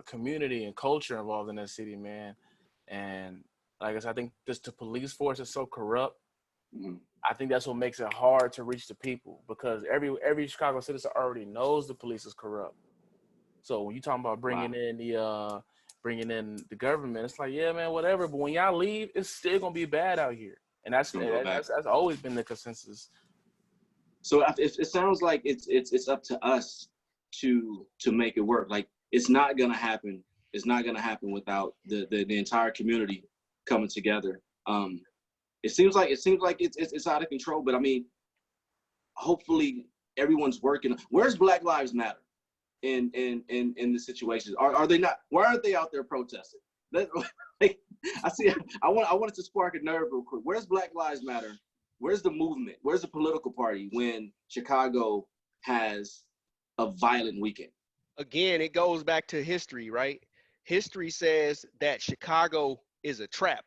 community and culture involved in that city, man. And like I said, I think just the police force is so corrupt. I think that's what makes it hard to reach the people, because every Chicago citizen already knows the police is corrupt. So when you talking about bringing in the government, it's like, yeah, man, whatever. But when y'all leave, it's still gonna be bad out here, and that's always been the consensus. So it sounds like it's up to us to make it work. Like, it's not gonna happen. It's not gonna happen without the entire community coming together. It seems like it's out of control, but I mean, hopefully everyone's working. Where's Black Lives Matter in the situations? Are they not? Why aren't they out there protesting? I wanted to spark a nerve real quick. Where's Black Lives Matter? Where's the movement? Where's the political party when Chicago has a violent weekend. Again, it goes back to history, right? History says that Chicago is a trap,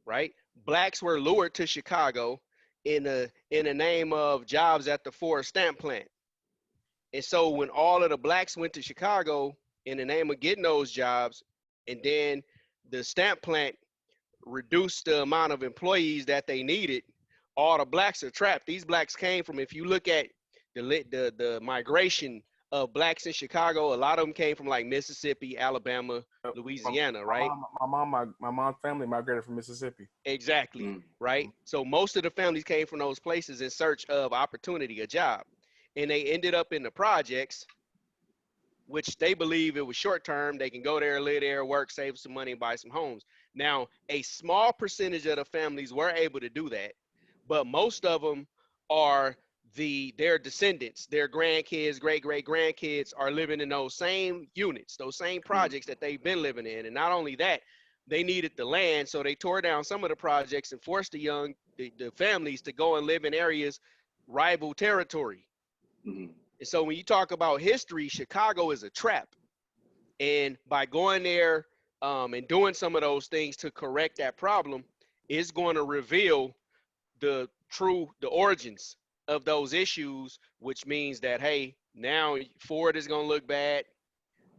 right? Blacks were lured to Chicago in the name of jobs at the Ford stamp plant. And so when all of the blacks went to Chicago in the name of getting those jobs, and then the stamp plant reduced the amount of employees that they needed, all the blacks are trapped. These blacks came from, if you look at the migration of blacks in Chicago, a lot of them came from like Mississippi, Alabama, Louisiana, right? My mom's family migrated from Mississippi. Exactly, right? So most of the families came from those places in search of opportunity, a job. And they ended up in the projects, which they believe it was short term. They can go there, live there, work, save some money, buy some homes. Now, a small percentage of the families were able to do that, but most of them are their descendants, their grandkids, great-great-grandkids are living in those same units, those same projects that they've been living in. And not only that, they needed the land, so they tore down some of the projects and forced the families to go and live in areas rival territory. And so when you talk about history, Chicago is a trap. And by going there and doing some of those things to correct that problem, it's going to reveal the origins of those issues, which means that, hey, now Ford is going to look bad.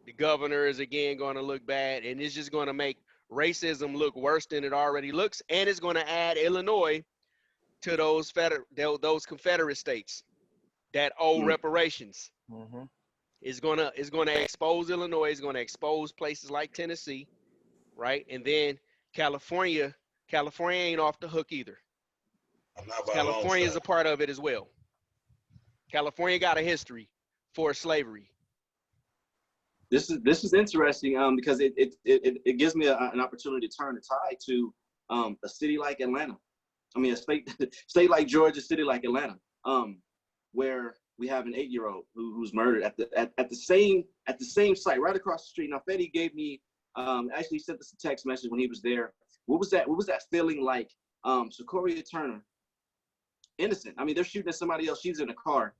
The governor is again going to look bad. And it's just going to make racism look worse than it already looks. And it's going to add Illinois to those Confederate states that owe reparations. It's gonna expose Illinois. It's gonna expose places like Tennessee, right? And then California ain't off the hook either. California is a part of it as well. California got a history for slavery. This is interesting because it gives me an opportunity to turn the tide to a city like Atlanta. I mean, a state like Georgia, city like Atlanta, where we have an 8-year-old who's murdered at the same site right across the street. Now, Fetty gave me actually sent us a text message when he was there. What was that feeling like? Secoriea Turn, innocent. I mean, they're shooting at somebody else. She's in a car.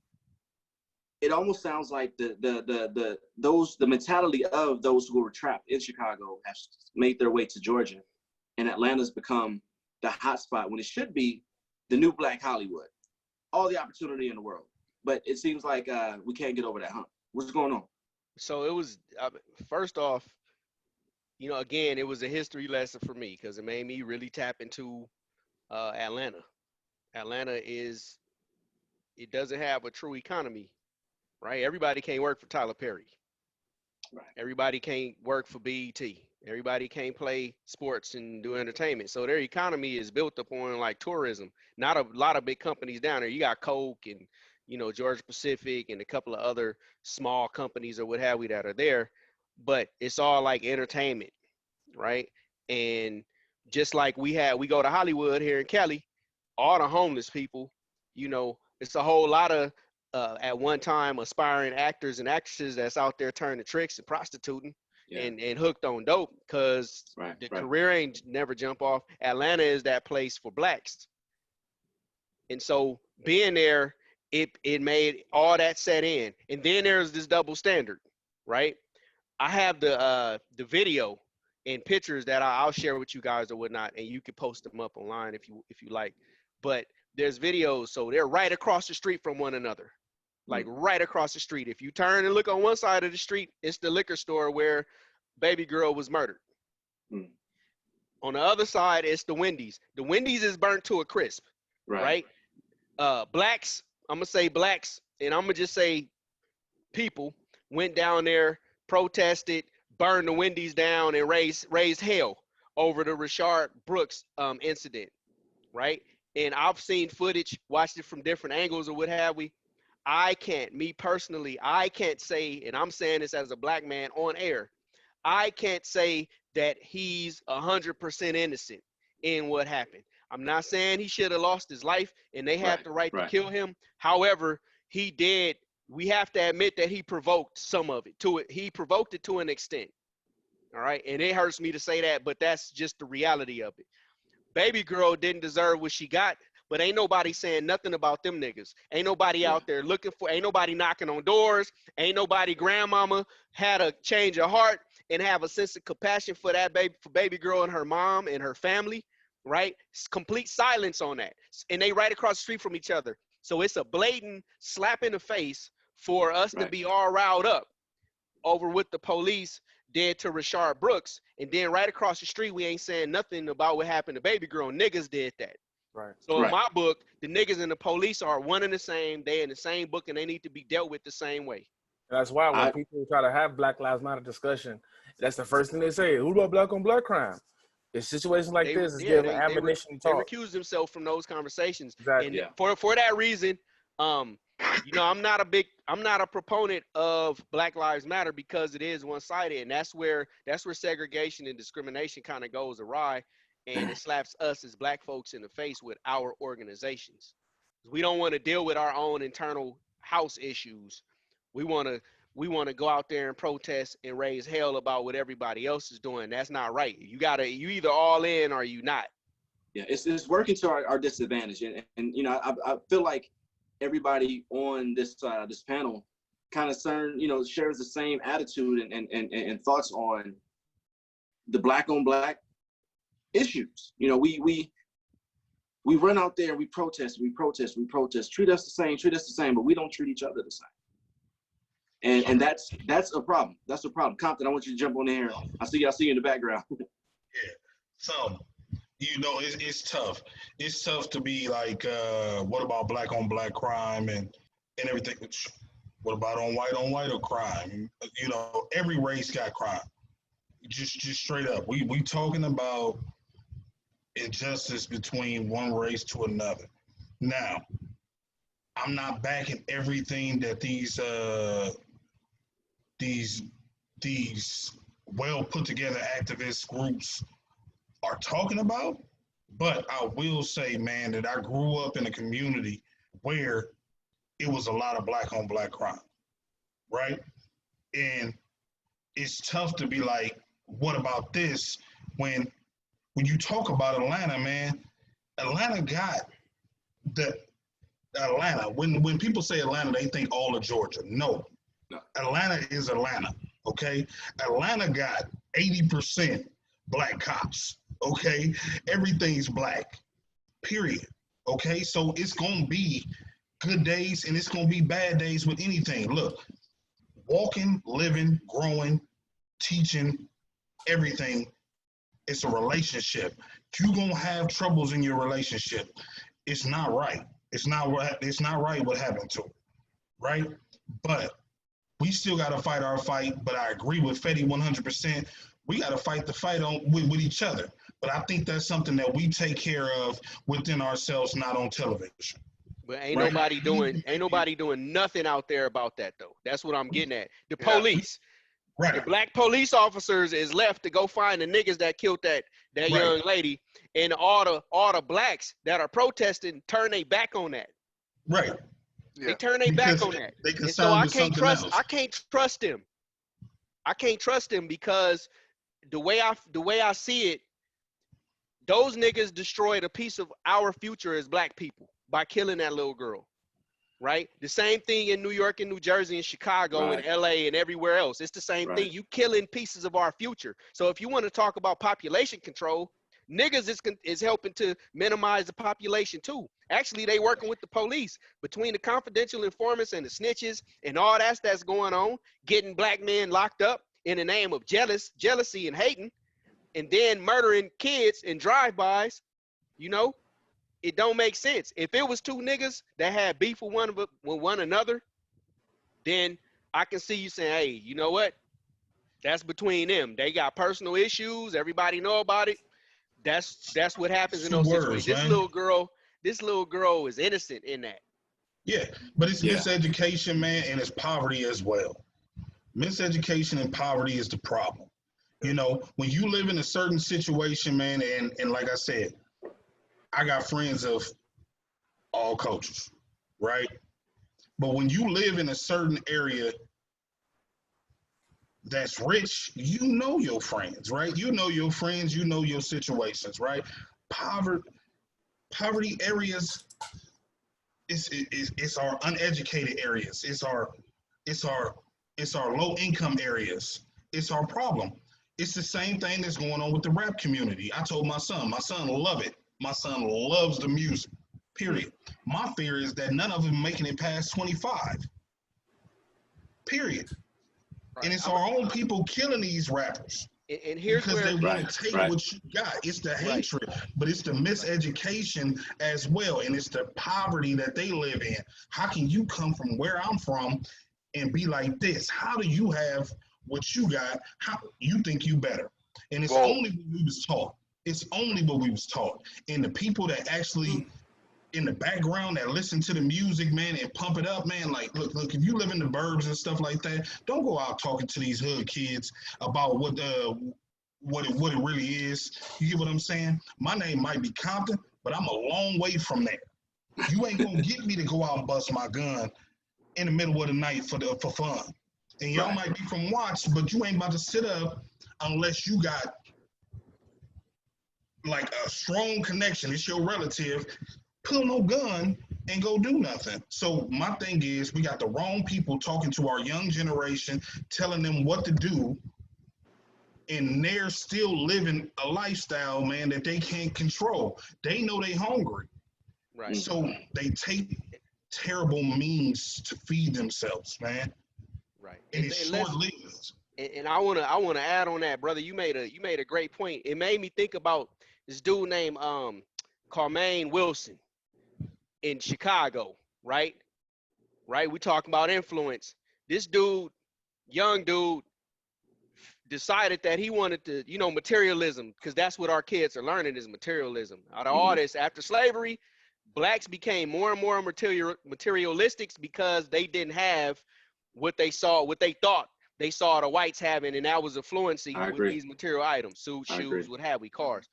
It almost sounds like the mentality of those who were trapped in Chicago has made their way to Georgia, and Atlanta's become the hot spot when it should be the new Black Hollywood. All the opportunity in the world. But it seems like we can't get over that hump. What's going on? So it was, first off, again, it was a history lesson for me because it made me really tap into Atlanta. Atlanta it doesn't have a true economy, right? Everybody can't work for Tyler Perry. Right. Everybody can't work for BET. Everybody can't play sports and do entertainment. So their economy is built upon like tourism. Not a lot of big companies down there. You got Coke and Georgia Pacific and a couple of other small companies or what have we that are there, but it's all like entertainment, right? And just like we go to Hollywood here in Cali, all the homeless people, it's a whole lot of at one time aspiring actors and actresses that's out there turning tricks and prostituting and hooked on dope because the career ain't never jump off. Atlanta is that place for blacks. And so being there, it made all that set in. And then there's this double standard, right? I have the video and pictures that I'll share with you guys or whatnot, and you can post them up online if you like. But there's videos, so they're right across the street from one another, like right across the street. If you turn and look on one side of the street, it's the liquor store where baby girl was murdered. On the other side, it's the Wendy's. The Wendy's is burnt to a crisp, right? Blacks, I'm gonna say blacks, and I'm gonna just say people went down there, protested, burned the Wendy's down, and raised hell over the Rashard Brooks incident, right? And I've seen footage, watched it from different angles or what have we. Me personally, I can't say, and I'm saying this as a black man on air, I can't say that he's 100% innocent in what happened. I'm not saying he should have lost his life and they have the right to kill him. However, he did. We have to admit that he provoked some of it to it. He provoked it to an extent. All right. And it hurts me to say that, but that's just the reality of it. Baby girl didn't deserve what she got, but ain't nobody saying nothing about them niggas. Ain't nobody out there looking for, ain't nobody knocking on doors. Ain't nobody grandmama had a change of heart and have a sense of compassion for that baby girl and her mom and her family, right? It's complete silence on that. And they right across the street from each other. So it's a blatant slap in the face for us to be all riled up over what the police did to Rashard Brooks, and then right across the street, we ain't saying nothing about what happened to baby girl. Niggas did that. Right. So in my book, the niggas and the police are one and the same. They in the same book, and they need to be dealt with the same way. That's why when people try to have Black Lives Matter discussion, that's the first thing they say. Who about black on black crime? In situations like this, it's giving ammunition to talk. They recuse themselves from those conversations. Exactly. And for that reason, you know, I'm not a proponent of Black Lives Matter because it is one-sided, and that's where segregation and discrimination kind of goes awry, and it slaps us as Black folks in the face with our organizations. We don't want to deal with our own internal house issues. We want to go out there and protest and raise hell about what everybody else is doing. That's not right. You either all in or you not. Yeah, it's working to our disadvantage, and you know, I feel like everybody on this panel kind of shares the same attitude and thoughts on the black on black issues. You know, we run out there and we protest, treat us the same, but we don't treat each other the same. And that's a problem. That's a problem. Compton, I want you to jump on there. I see you in the background. Yeah. So, you know, it's tough. It's tough to be like, what about black on black crime and everything? What about on white or crime? You know, every race got crime. Just straight up. We talking about injustice between one race to another. Now, I'm not backing everything that these well put together activist groups are talking about, but I will say, man, that I grew up in a community where it was a lot of black on black crime, right? And it's tough to be like, what about this? When you talk about Atlanta, man, Atlanta got Atlanta. When people say Atlanta, they think all of Georgia. No. Atlanta is Atlanta, okay? Atlanta got 80% black cops, okay? Everything's black, period, okay? So it's going to be good days and it's going to be bad days with anything. Look, walking, living, growing, teaching, everything, it's a relationship. You're going to have troubles in your relationship. It's not right. It's not right what happened to it, right? But we still got to fight our fight, but I agree with Fetty 100%. We got to fight the fight with each other. But I think that's something that we take care of within ourselves, not on television. But ain't nobody doing nothing out there about that though. That's what I'm getting at. The police, the black police officers is left to go find the niggas that killed that young lady, and all the blacks that are protesting turn their back on that. Right. They turn their back on that. And so I can't trust them. I can't trust them because the way I see it, those niggas destroyed a piece of our future as black people by killing that little girl. Right? The same thing in New York and New Jersey and Chicago and LA and everywhere else. It's the same thing. You killing pieces of our future. So if you want to talk about population control, niggas is helping to minimize the population too. Actually, they working with the police between the confidential informants and the snitches and all that's going on, getting black men locked up in the name of jealousy and hating, and then murdering kids in drive-bys. You know, it don't make sense. If it was two niggas that had beef with one another, then I can see you saying, hey, you know what? That's between them. They got personal issues. Everybody know about it. That's what happens in those situations. This little girl is innocent in that. Yeah, but it's miseducation, man, and it's poverty as well. Miseducation and poverty is the problem. You know, when you live in a certain situation, man, and like I said, I got friends of all cultures, right? But when you live in a certain area that's rich, you know your friends, right? You know your friends, you know your situations, right? Poverty, poverty areas, it's our uneducated areas. It's our low income areas. It's our problem. It's the same thing that's going on with the rap community. I told my son love it. My son loves the music, period. My fear is that none of them making it past 25, period. Right. And it's our own people killing these rappers And here's because they where want to take what you got. It's the hatred, but it's the miseducation as well. And it's the poverty that they live in. How can you come from where I'm from and be like this? How do you have what you got? How you think you better? And it's only what we was taught. It's only what we was taught. And the people that actually in the background that listen to the music, man, and pump it up, man, like, look, if you live in the burbs and stuff like that, don't go out talking to these hood kids about what it really is. You get what I'm saying? My name might be Compton, but I'm a long way from there. You ain't gonna get me to go out and bust my gun in the middle of the night for fun. And y'all might be from Watts, but you ain't about to sit up unless you got like a strong connection. It's your relative. Pull no gun and go do nothing. So my thing is, we got the wrong people talking to our young generation, telling them what to do, and they're still living a lifestyle, man, that they can't control. They know they hungry. Right. So they take terrible means to feed themselves, man. Right. And it's short-lived. And I wanna add on that, brother. You made a great point. It made me think about this dude named Carmaine Wilson in Chicago, right? Right? We talking about influence. This dude, young dude, decided that he wanted to, materialism, because that's what our kids are learning is materialism. Out of all this, after slavery, blacks became more and more materialistic because they didn't have what they thought they saw the whites having, and that was a fluency with these material items, suits, shoes, what have we, cars.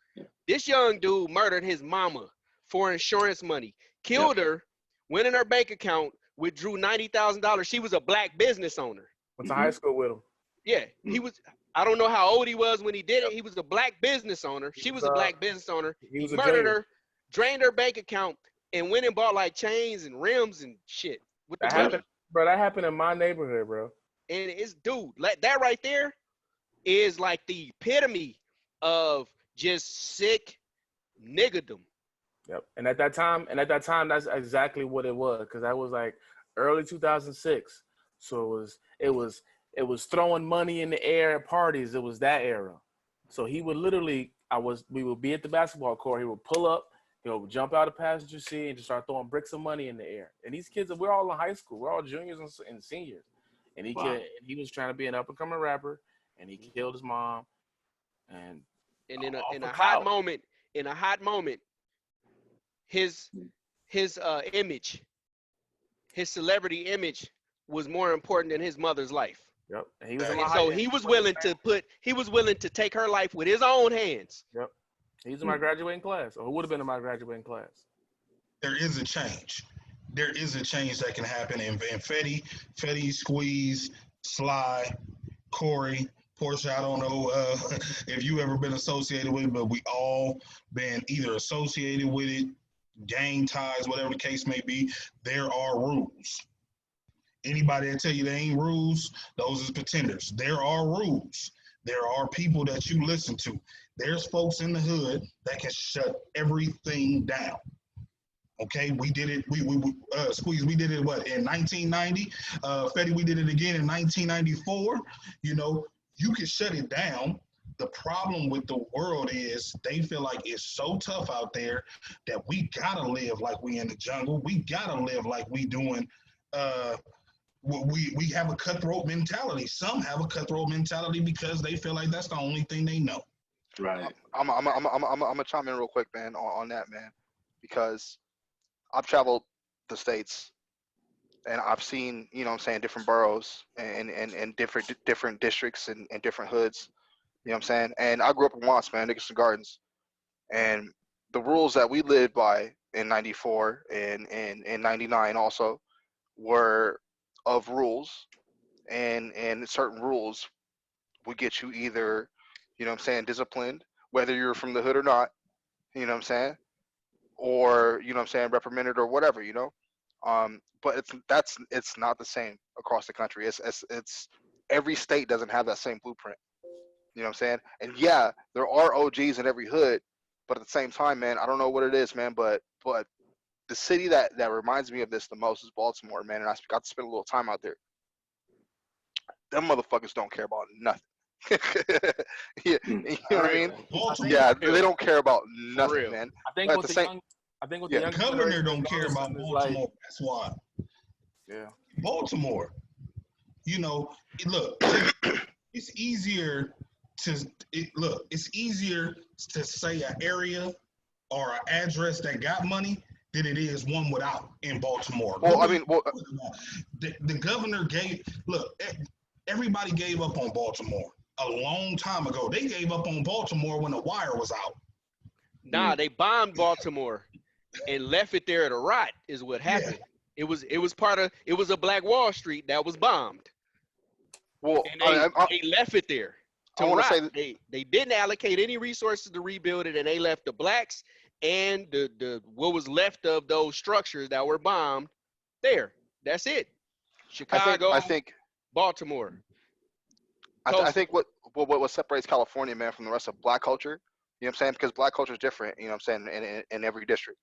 This young dude murdered his mama for insurance money, killed her, went in her bank account, withdrew $90,000. She was a black business owner. Went to high school with him. Yeah, he was. I don't know how old he was when he did it. He was a black business owner. She was a black business owner. He murdered her, drained her bank account, and went and bought like chains and rims and shit. That happened in my neighborhood, bro. And it's, dude, like that right there is like the epitome of just sick niggerdom. Yep. And at that time, that's exactly what it was, because that was like early 2006. So it was throwing money in the air at parties. It was that era. So he would literally, we would be at the basketball court. He would pull up, jump out of the passenger seat and just start throwing bricks of money in the air. And these kids, we're all in high school. We're all juniors and seniors. And he was trying to be an up-and-coming rapper, and he killed his mom. And in a hot moment, his image, his celebrity image, was more important than his mother's life. Yep. And he was willing to take her life with his own hands. Yep. He's in my graduating class, or would have been in my graduating class. There is a change. There is a change that can happen. And Fetti, Squeeze, Sly, Corey, Portia, I don't know if you ever been associated with it, but we all been either associated with it, gang ties, whatever the case may be. There are rules. Anybody that tell you there ain't rules, those is pretenders. There are rules. There are people that you listen to. There's folks in the hood that can shut everything down. Okay, we did it. Squeeze, we did it in 1990. Fetti, we did it again in 1994. You can shut it down. The problem with the world is they feel like it's so tough out there that we gotta live like we in the jungle. We gotta live like we doing. We have a cutthroat mentality. Some have a cutthroat mentality because they feel like that's the only thing they know. Right. I'm gonna chime in real quick, man, on that, man, because I've traveled the states and I've seen, different boroughs and different districts and different hoods, and I grew up in Watts, man, Nicholson Gardens, and the rules that we lived by in 94 and in 99 also were of rules, and certain rules would get you either, disciplined, whether you're from the hood or not, or you know what I'm saying, reprimanded or whatever, you know. But it's not the same across the country. It's every state doesn't have that same blueprint. You know what I'm saying? And yeah, there are OGs in every hood, but at the same time, man, I don't know what it is, man, but the city that reminds me of this the most is Baltimore, man. And I got to spend a little time out there. Them motherfuckers don't care about nothing. Yeah, you know what I mean? Baltimore, Yeah, they don't care about nothing, real. man. I think But at with the the same, young, I think with yeah, the young governor generation, don't care about is Baltimore. like, That's why. yeah. Baltimore, you know, look, it's easier it's easier to say an area or an address that got money than it is one without in Baltimore. well, I mean, well, The governor everybody gave up on Baltimore a long time ago. They gave up on Baltimore when The Wire was out. Nah, they bombed Baltimore and left it there to rot. Is what happened. It was a Black Wall Street that was bombed, well, and I they left it there to want to rot. say, They didn't allocate any resources to rebuild it, and they left the blacks and the what was left of those structures that were bombed there. That's it. Chicago, I think Baltimore. I Coastal. think what separates California, man, from the rest of Black culture, you know what I'm saying? Because Black culture is different, you know what I'm saying, in every district.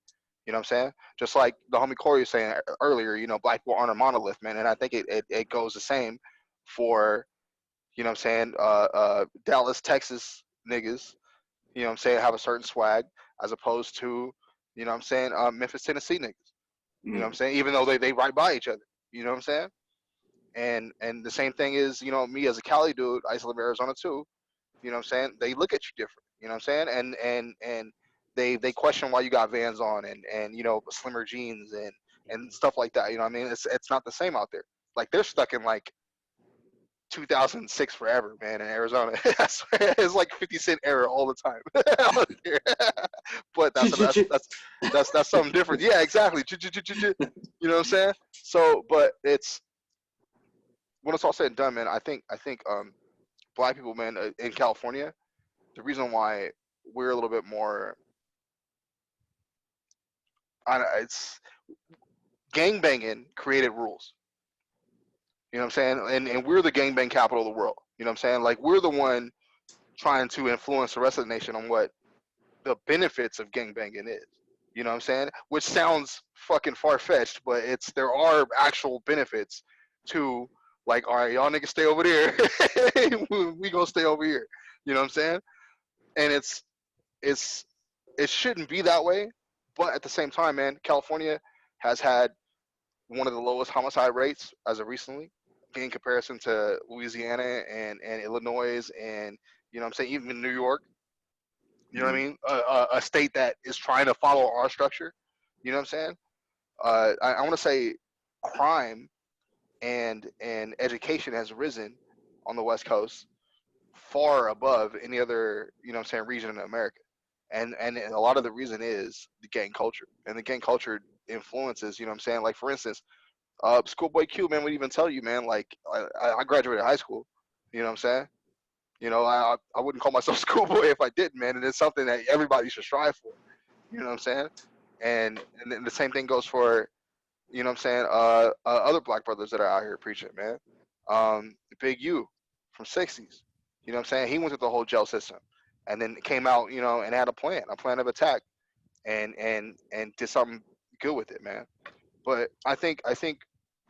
You know what I'm saying? Just like the homie Corey was saying earlier, you know, Black people aren't a monolith, man, and I think it goes the same for, you know what I'm saying, Dallas, Texas niggas, you know what I'm saying, have a certain swag as opposed to, you know what I'm saying, Memphis, Tennessee niggas. You know what I'm saying? Even though they right by each other. You know what I'm saying? And the same thing is, you know, me as a Cali dude, I used to live in Arizona too. You know what I'm saying? They look at you different. You know what I'm saying? And they question why you got Vans on and you know, slimmer jeans and stuff like that. You know what I mean? It's not the same out there. Like they're stuck in like 2006 forever, man, in Arizona. I swear, it's like 50 Cent era all the time out here. But that's something different. Yeah, exactly. You know what I'm saying? So, but it's when it's all said and done, man. I think Black people, man, in California, the reason why we're a little bit more, it's gang banging created rules. You know what I'm saying? And we're the gangbang capital of the world. You know what I'm saying? Like we're the one trying to influence the rest of the nation on what the benefits of gangbanging is. You know what I'm saying? Which sounds fucking far fetched, but there are actual benefits to, like, all right, y'all niggas stay over there. we gonna stay over here. You know what I'm saying? And it shouldn't be that way, but at the same time, man, California has had one of the lowest homicide rates as of recently in comparison to Louisiana and Illinois and, you know what I'm saying, even New York. You know what I mean? A state that is trying to follow our structure. You know what I'm saying? I want to say crime and education has risen on the West Coast far above any other, you know what I'm saying, region in America. And a lot of the reason is the gang culture. And the gang culture influences, you know what I'm saying? Like, for instance, Schoolboy Q, man, would even tell you, man, like, I graduated high school. You know what I'm saying? You know, I wouldn't call myself schoolboy if I didn't, man. And it's something that everybody should strive for. You know what I'm saying? And then the same thing goes for, you know what I'm saying, other Black brothers that are out here preaching, man. Big U from 60s. You know what I'm saying? He went through the whole jail system and then came out, you know, and had a plan of attack and did something good with it, man. But I think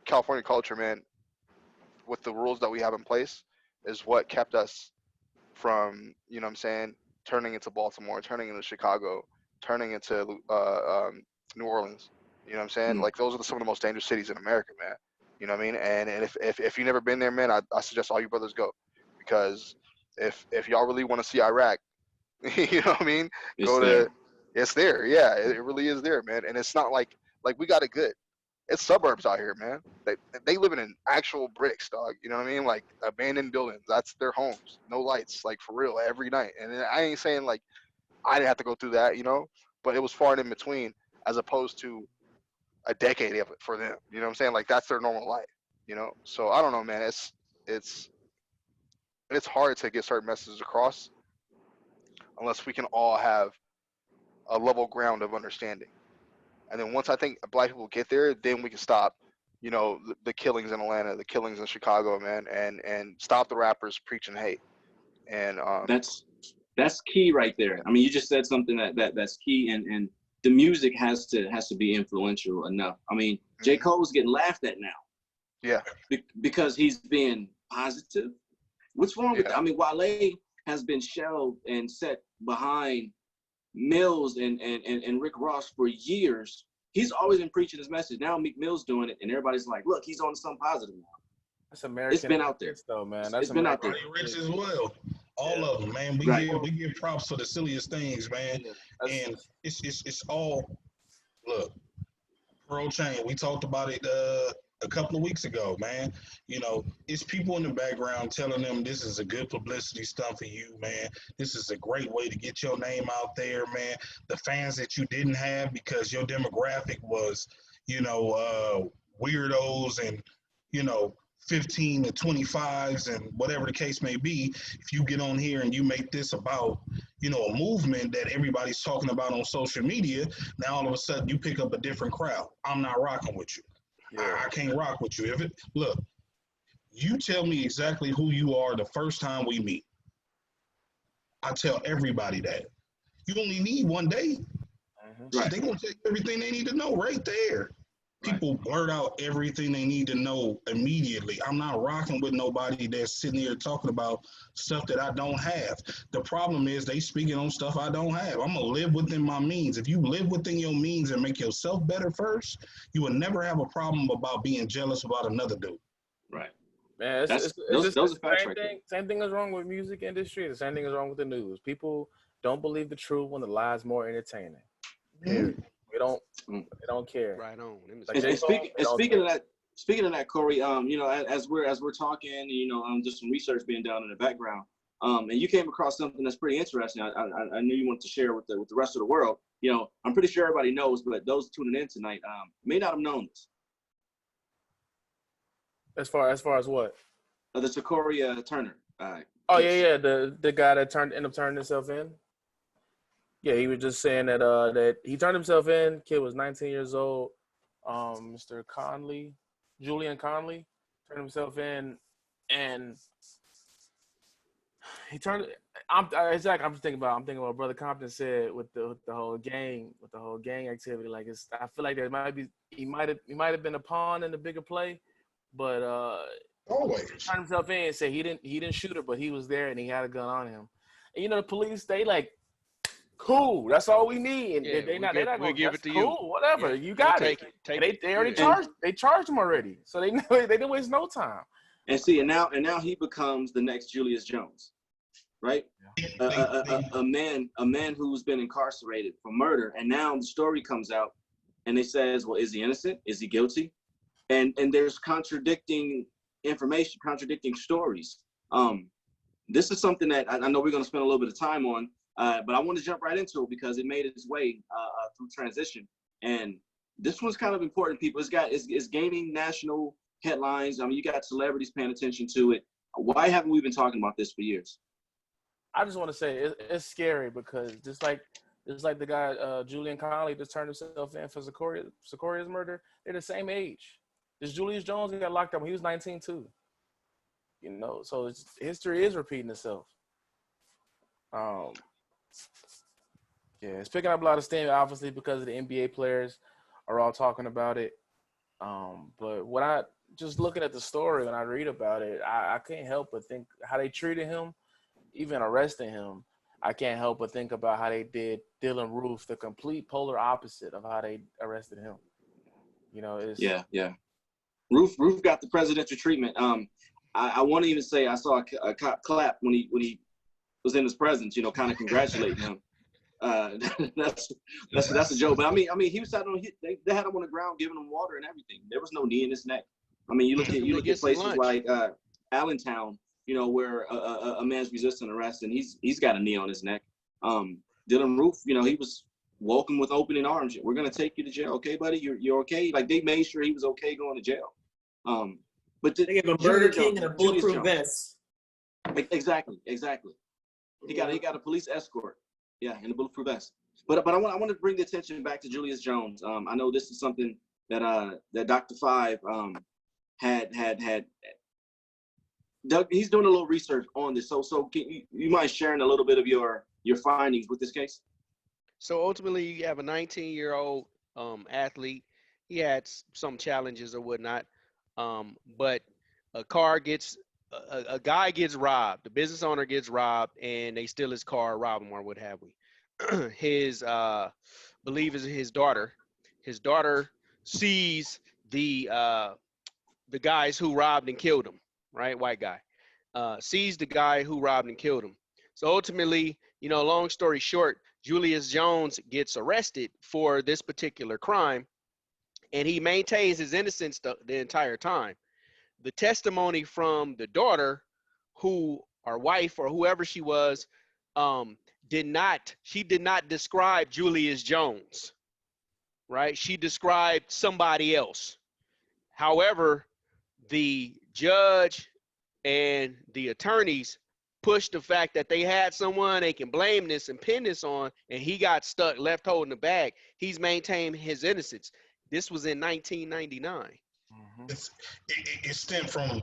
California culture, man, with the rules that we have in place, is what kept us from, you know what I'm saying, turning into Baltimore, turning into Chicago, turning into New Orleans. You know what I'm saying? Like those are some of the most dangerous cities in America, man. You know what I mean? And if you've never been there, man, I suggest all you brothers go, because if y'all really want to see Iraq, you know what I mean? Go to, it's there. Yeah, it really is there, man. And it's not like we got it good. It's suburbs out here, man. They living in actual bricks, dog. You know what I mean? Like abandoned buildings. That's their homes. No lights, like for real, every night. And I ain't saying like I didn't have to go through that, you know, but it was far and in between, as opposed to a decade of it for them. You know what I'm saying? Like that's their normal life, you know. So I don't know, man. It's hard to get certain messages across unless we can all have a level ground of understanding. And then once I think black people get there, then we can stop, you know, the killings in Atlanta, the killings in Chicago, man, and stop the rappers preaching hate. And that's key right there. I mean, you just said something that's key, and the music has to be influential enough. I mean, J. Cole's getting laughed at now. Yeah. Because he's being positive. What's wrong with that? I mean, Wale has been shelved and set behind Mills and Rick Ross for years. He's always been preaching his message. Now Meek Mill's doing it, and everybody's like, look, he's on something positive now. That's American. It's been out there, though, man. It's been out there. Rich as well. All of them, man. We give props for the silliest things, man. And it's all, look, Pearl Chain. We talked about it a couple of weeks ago, man. You know, it's people in the background telling them this is a good publicity stunt for you, man. This is a great way to get your name out there, man. The fans that you didn't have because your demographic was, you know, weirdos and, you know, 15 to 25s and whatever the case may be. If you get on here and you make this about, you know, a movement that everybody's talking about on social media, now all of a sudden you pick up a different crowd. I'm not rocking with you. I can't rock with you. Look, you tell me exactly who you are the first time we meet. I tell everybody that. You only need one day. Right. They're going to tell you everything they need to know right there. People blurt out everything they need to know immediately. I'm not rocking with nobody that's sitting here talking about stuff that I don't have. The problem is they speaking on stuff I don't have. I'm going to live within my means. If you live within your means and make yourself better first, you will never have a problem about being jealous about another dude. Right. Man, those are facts right there. Same thing is wrong with music industry. The same thing is wrong with the news. People don't believe the truth when the lie's more entertaining. They don't care. Right on. And speaking of that, Corey, you know, as we're talking, you know, just some research being done in the background, and you came across something that's pretty interesting. I knew you wanted to share with the rest of the world. You know, I'm pretty sure everybody knows, but those tuning in tonight may not have known this. As far as what? The Secoriea Turn. The guy that ended up turning himself in. Yeah, he was just saying that that he turned himself in. Kid was 19 years old. Mr. Conley, Julian Conley, turned himself in, and he turned. I'm thinking about what Brother Compton said with the whole gang activity. Like I feel like he might have been a pawn in the bigger play, but always he turned himself in and said he didn't shoot her, but he was there and he had a gun on him. And you know the police, they like, cool, that's all we need. And they're not gonna give it to you. Cool, whatever, you got it. They already charged. They charged him already, so they didn't waste no time. And see, and now he becomes the next Julius Jones, right? A man who's been incarcerated for murder, and now the story comes out, and they says, well, is he innocent? Is he guilty? And there's contradicting information, contradicting stories. This is something that I know we're going to spend a little bit of time on. But I want to jump right into it because it made its way through transition, and this one's kind of important. People, it's gaining national headlines. I mean, you got celebrities paying attention to it. Why haven't we been talking about this for years? I just want to say it's scary because just like the guy Julian Conley just turned himself in for Secoria's murder. They're the same age. This Julius Jones got locked up when he was 19 too. You know, so history is repeating itself. Yeah, it's picking up a lot of steam, obviously, because of the NBA players are all talking about it. But when I just looking at the story, when I read about it, I can't help but think how they treated him, even arresting him. I can't help but think about how they did Dylan Roof, the complete polar opposite of how they arrested him. You know, it's yeah. Roof got the presidential treatment. I want to even say I saw a cop clap when he was in his presence, you know, kind of congratulating him. That's a joke. But I mean, he was sat on. They had him on the ground, giving him water and everything. There was no knee in his neck. I mean, you look at places like Allentown, you know, where a man's resisting arrest and he's got a knee on his neck. Dylan Roof, you know, he was welcomed with opening arms. We're gonna take you to jail, okay, buddy? You're okay. Like they made sure he was okay going to jail. But they gave him a Burger King and a bulletproof vest. Exactly. He got a police escort. Yeah, in a bulletproof vest. But I want to bring the attention back to Julius Jones. I know this is something that that Dr. Five had Doug, he's doing a little research on this. So can you mind sharing a little bit of your findings with this case? So ultimately, you have a 19-year-old athlete. He had some challenges or whatnot, but a guy gets robbed. The business owner gets robbed, and they steal his car, rob him, or what have we. His believe is his daughter. His daughter sees the guys who robbed and killed him. Right, white guy sees the guy who robbed and killed him. So ultimately, long story short, Julius Jones gets arrested for this particular crime, and he maintains his innocence the entire time. The testimony from the daughter, or wife or whoever she was, did not describe Julius Jones, right? She described somebody else. However, the judge and the attorneys pushed the fact that they had someone they can blame this and pin this on, and he got stuck, left holding the bag. He's maintained his innocence. This was in 1999. It stemmed from,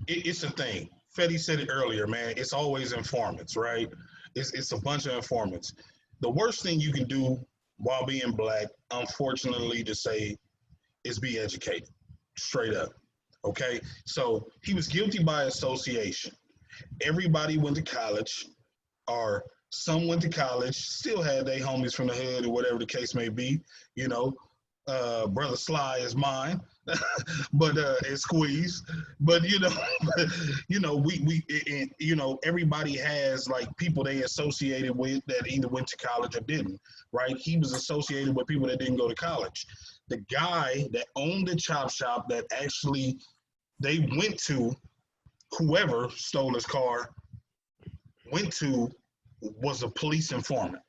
it's a thing. Fetty said it earlier, man. It's always informants, right? It's a bunch of informants. The worst thing you can do while being black, unfortunately to say, is be educated, straight up. Okay, so he was guilty by association. Everybody went to college, or some went to college, still had their homies from the hood or whatever the case may be. Brother Sly is mine, but it's Squeeze. But everybody has like people they associated with that either went to college or didn't. Right? He was associated with people that didn't go to college. The guy that owned the chop shop that actually they went to, whoever stole his car, went to, was a police informant,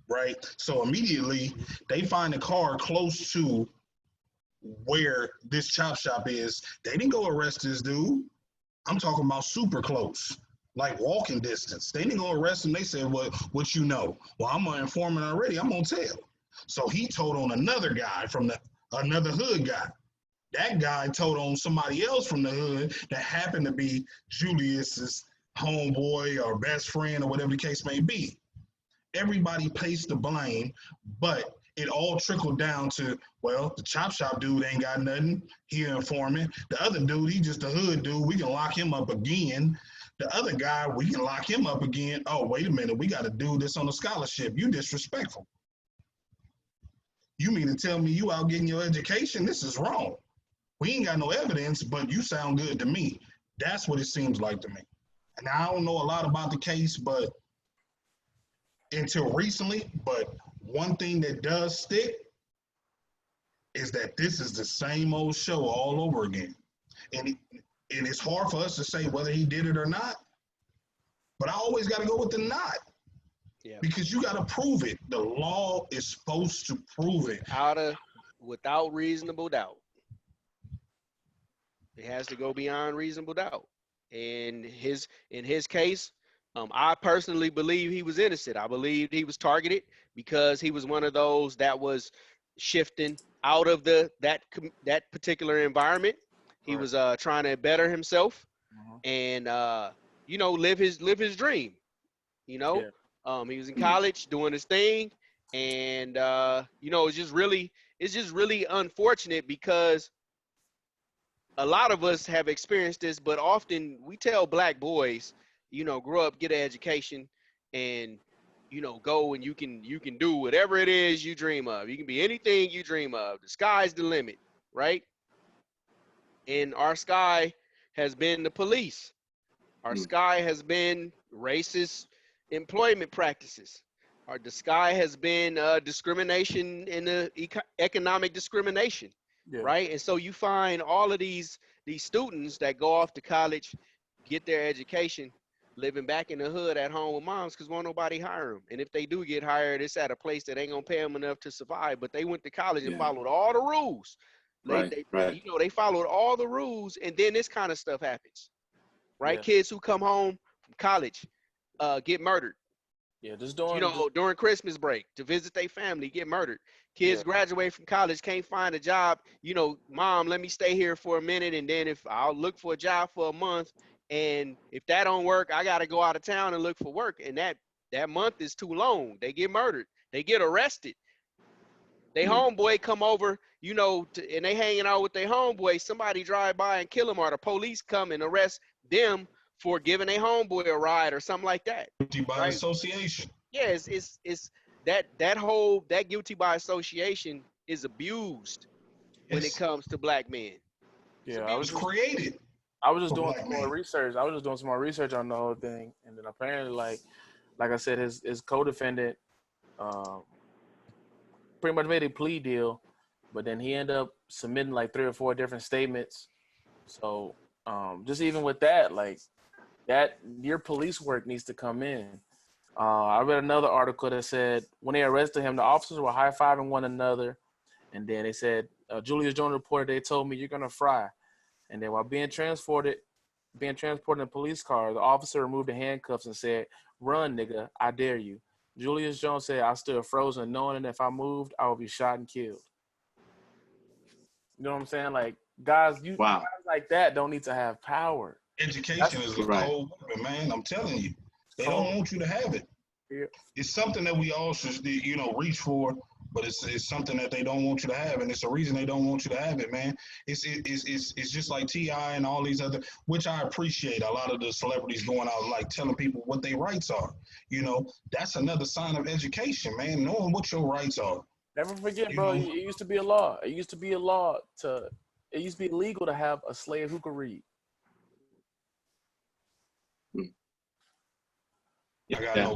right? So immediately they find a car close to where this chop shop is. They didn't go arrest this dude. I'm talking about super close, like walking distance. They didn't go arrest him. They said, what you know? Well, I'm an informant already. I'm going to tell. So he told on another guy from another hood guy. That guy told on somebody else from the hood that happened to be Julius's homeboy or best friend or whatever the case may be. Everybody placed the blame, but it all trickled down to, well, the chop shop dude ain't got nothing. He an informant. The other dude, he just a hood dude. We can lock him up again. The other guy, we can lock him up again. Oh, wait a minute. We got to do this on a scholarship. You disrespectful. You mean to tell me you out getting your education? This is wrong. We ain't got no evidence, but you sound good to me. That's what it seems like to me. And I don't know a lot about the case, but until recently, but one thing that does stick is that this is the same old show all over again. And it's hard for us to say whether he did it or not, but I always got to go with the not. Yeah. Because you got to prove it. The law is supposed to prove it. Without reasonable doubt. It has to go beyond reasonable doubt. And in his case, I personally believe he was innocent. I believe he was targeted because he was one of those that was shifting out of that particular environment. He was trying to better himself and live his dream. He was in college doing his thing, and it's just really unfortunate because a lot of us have experienced this, but often we tell black boys, grow up, get an education, and go and you can do whatever it is you dream of. You can be anything you dream of. The sky's the limit, right? And our sky has been the police. Our sky has been racist employment practices. The sky has been discrimination in the economic discrimination. Yeah. Right. And so you find all of these students that go off to college, get their education, living back in the hood at home with moms because won't nobody hire them. And if they do get hired, it's at a place that ain't gonna pay them enough to survive. But they went to college and followed all the rules. Right. They followed all the rules, and then this kind of stuff happens. Right. Yeah. Kids who come home from college get murdered. Yeah, just You doing. know, during Christmas break to visit their family, get murdered. Kids graduate from college, can't find a job. You know, mom, let me stay here for a minute, and then if I'll look for a job for a month, and if that don't work, I got to go out of town and look for work. And that month is too long. They get murdered. They get arrested. They homeboy come over, you know, and they hanging out with their homeboy. Somebody drive by and kill them, or the police come and arrest them for giving a homeboy a ride or something like that. Guilty by Right? association. Yeah, it's that guilty by association is abused when it comes to black men. Yeah, It was created. I was just for doing black some more men. research. I was just doing some more research on the whole thing, and then apparently, like I said, his co-defendant pretty much made a plea deal, but then he ended up submitting like 3 or 4 different statements. So just even with that, like that, your police work needs to come in. I read another article that said when they arrested him, the officers were high-fiving one another, and then they said Julius Jones reported, they told me you're gonna fry. And then while being transported in a police car, the officer removed the handcuffs and said, "Run, nigga, I dare you." Julius Jones said, "I stood frozen, knowing that if I moved, I would be shot and killed." You know what I'm saying? Like guys like that don't need to have power. Education is a cold weapon, man. I'm telling you, they don't want you to have it. Yeah. It's something that we all should, reach for, but it's something that they don't want you to have, and it's a reason they don't want you to have it, man. It's just like T.I. and all these other, which I appreciate. A lot of the celebrities going out like telling people what their rights are. You know, that's another sign of education, man. Knowing what your rights are. Never forget, bro. It used to be a law. It used to be illegal to have a slave who could read. Yeah.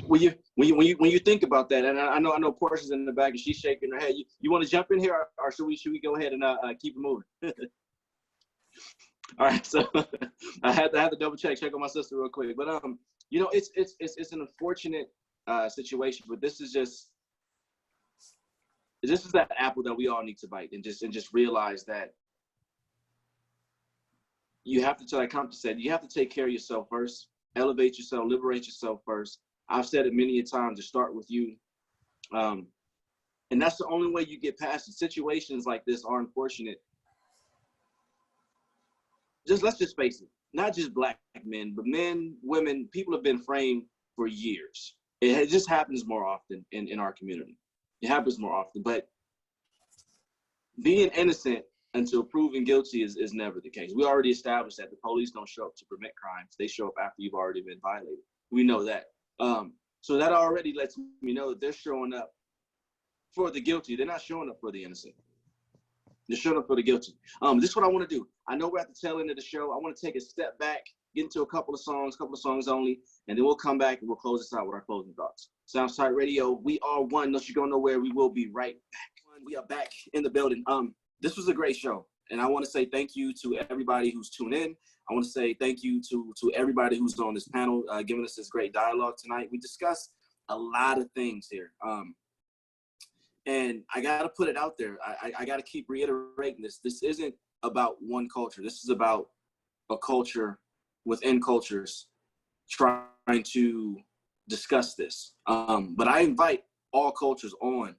When you think about that, and I know Portia's in the back and she's shaking her head. You want to jump in here, or should we go ahead and keep it moving? All right, so I had to double check on my sister real quick, but it's an unfortunate situation, but this is that apple that we all need to bite and just realize that you have to, like Compton said, you have to take care of yourself first. Elevate yourself, liberate yourself first. I've said it many a time, to start with you. And that's the only way you get past it. Situations like this are unfortunate. Let's just face it, not just black men, but men, women, people have been framed for years. It just happens more often in our community. It happens more often, but being innocent until proven guilty is never the case. We already established that the police don't show up to prevent crimes. They show up after you've already been violated. We know that. So that already lets me know that they're showing up for the guilty. They're not showing up for the innocent. They're showing up for the guilty. This is what I want to do. I know we're at the tail end of the show. I want to take a step back, get into a couple of songs only, and then we'll come back and we'll close this out with our closing thoughts. Sounds Taight Radio. We are one. Don't you go nowhere. We will be right back. We are back in the building. This was a great show, and I want to say thank you to everybody who's tuned in. I want to say thank you to everybody who's on this panel, giving us this great dialogue tonight. We discussed a lot of things here, and I got to put it out there. I got to keep reiterating this. This isn't about one culture. This is about a culture within cultures trying to discuss this. But I invite all cultures on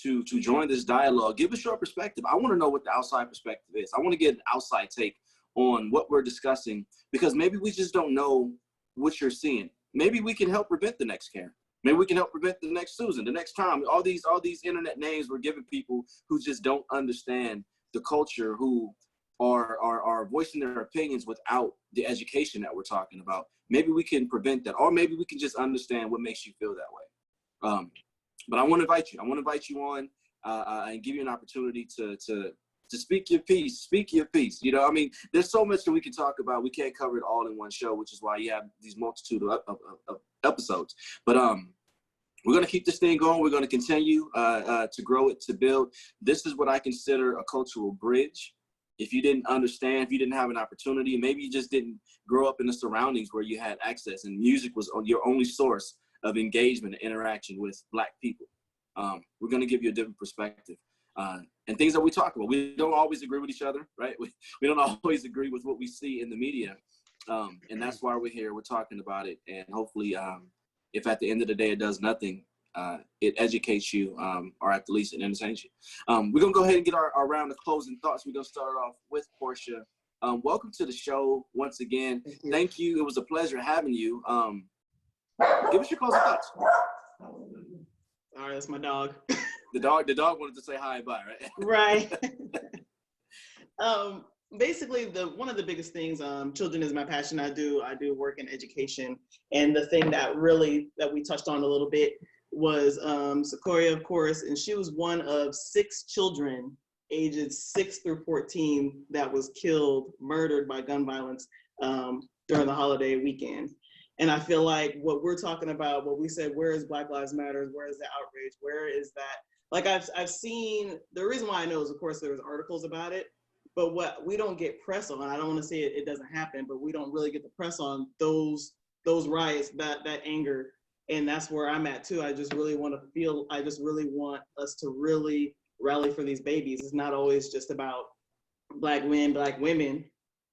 to join this dialogue. Give us your perspective. I want to know what the outside perspective is. I want to get an outside take on what we're discussing, because maybe we just don't know what you're seeing. Maybe we can help prevent the next Karen. Maybe we can help prevent the next Susan, the next Tom. All these internet names we're giving people who just don't understand the culture, who are voicing their opinions without the education that we're talking about. Maybe we can prevent that, or maybe we can just understand what makes you feel that way. But I want to invite you. I want to invite you on and give you an opportunity to speak your piece. Speak your piece. You know, I mean, there's so much that we can talk about. We can't cover it all in one show, which is why you have these multitude of episodes. But we're going to keep this thing going. We're going to continue to grow it, to build. This is what I consider a cultural bridge. If you didn't understand, if you didn't have an opportunity, maybe you just didn't grow up in the surroundings where you had access and music was your only source of engagement and interaction with Black people. We're going to give you a different perspective and things that we talk about. We don't always agree with each other, right? We don't always agree with what we see in the media. And that's why we're here. We're talking about it. And hopefully if at the end of the day it does nothing, it educates you, or at the least it entertains you. We're gonna go ahead and get our round of closing thoughts. We're gonna start off with Portia. Welcome to the show once again. Thank you. It was a pleasure having you. Give us your closing thoughts. All right, that's my dog. The dog wanted to say hi and bye, right? Right. Basically, one of the biggest things, children is my passion. I do work in education, and the thing that we touched on a little bit was Secoriea, of course, and she was one of 6 children ages 6 through 14 that was murdered by gun violence during the holiday weekend. And I feel like what we're talking about, what we said, where is Black Lives Matter? Where is the outrage? Where is that? Like I've seen, the reason why I know is, of course, there was articles about it, but what we don't get press on, I don't want to say it doesn't happen, but we don't really get the press on those riots, that anger. And that's where I'm at too. I just really want us to really rally for these babies. It's not always just about Black men, Black women.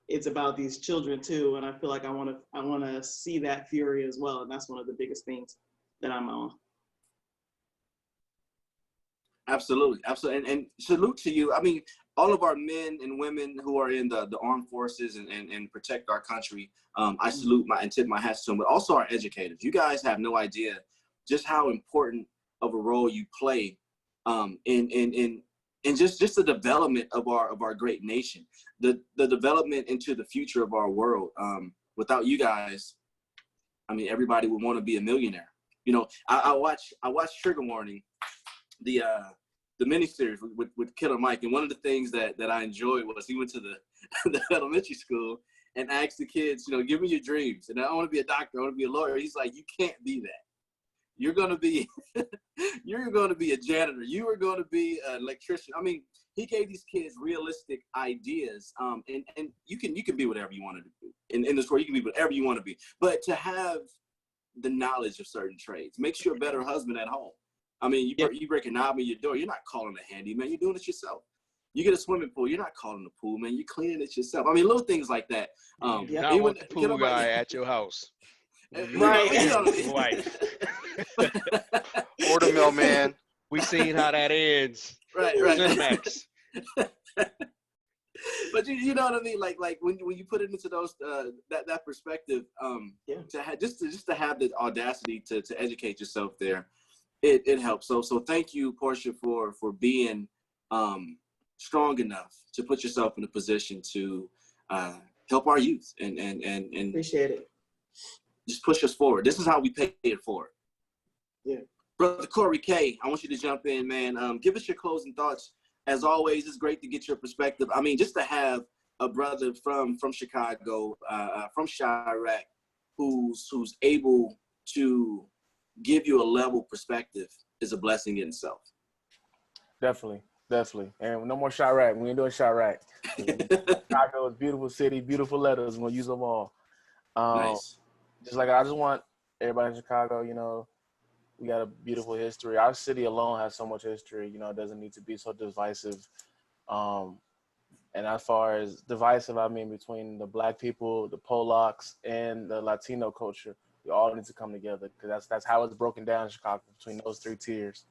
It's about these children too. And I feel like I want to see that fury as well. And that's one of the biggest things that I'm on. Absolutely. And salute to you. I mean, all of our men and women who are in the armed forces and protect our country, I salute and tip my hats to them, but also our educators. You guys have no idea just how important of a role you play in just the development of our great nation, the development into the future of our world. Without you guys, I mean, everybody would want to be a millionaire. You know, I watched Trigger Warning, the miniseries with Killer Mike, and one of the things that I enjoyed was he went to the elementary school and asked the kids, you know, give me your dreams. And I want to be a doctor, I want to be a lawyer. He's like, you can't be that. You're gonna be a janitor. You are gonna be an electrician. I mean, he gave these kids realistic ideas. And you can be whatever you want to do. In this world, you can be whatever you want to be. But to have the knowledge of certain trades makes you a better husband at home. I mean, you break a knob in your door, you're not calling a handyman, you're doing it yourself. You get a swimming pool, you're not calling the pool man, you're cleaning it yourself. I mean, little things like that. You not want the pool guy at your house. Right. You know what I mean? Wife. Or the mailman. We seen how that ends. Right. Cinemax. But you know what I mean? Like when you put it into those that perspective, to have the audacity to educate yourself there, it helps. So thank you, Portia, for being strong enough to put yourself in a position to help our youth and appreciate it. Just push us forward. This is how we pay it forward. Yeah. Brother Corey K, I want you to jump in, man. Give us your closing thoughts. As always, it's great to get your perspective. I mean, just to have a brother from Chicago, from Chirac, who's able to give you a level perspective is a blessing in itself. Definitely. And no more Chirac. We ain't doing Chirac. Chicago is a beautiful city, beautiful letters. We're going to use them all. Nice. Just like I just want everybody in Chicago, you know, we got a beautiful history. Our city alone has so much history, you know, it doesn't need to be so divisive. And as far as divisive, I mean between the Black people, the Polacks, and the Latino culture. We all need to come together because that's how it's broken down in Chicago, between those 3 tiers.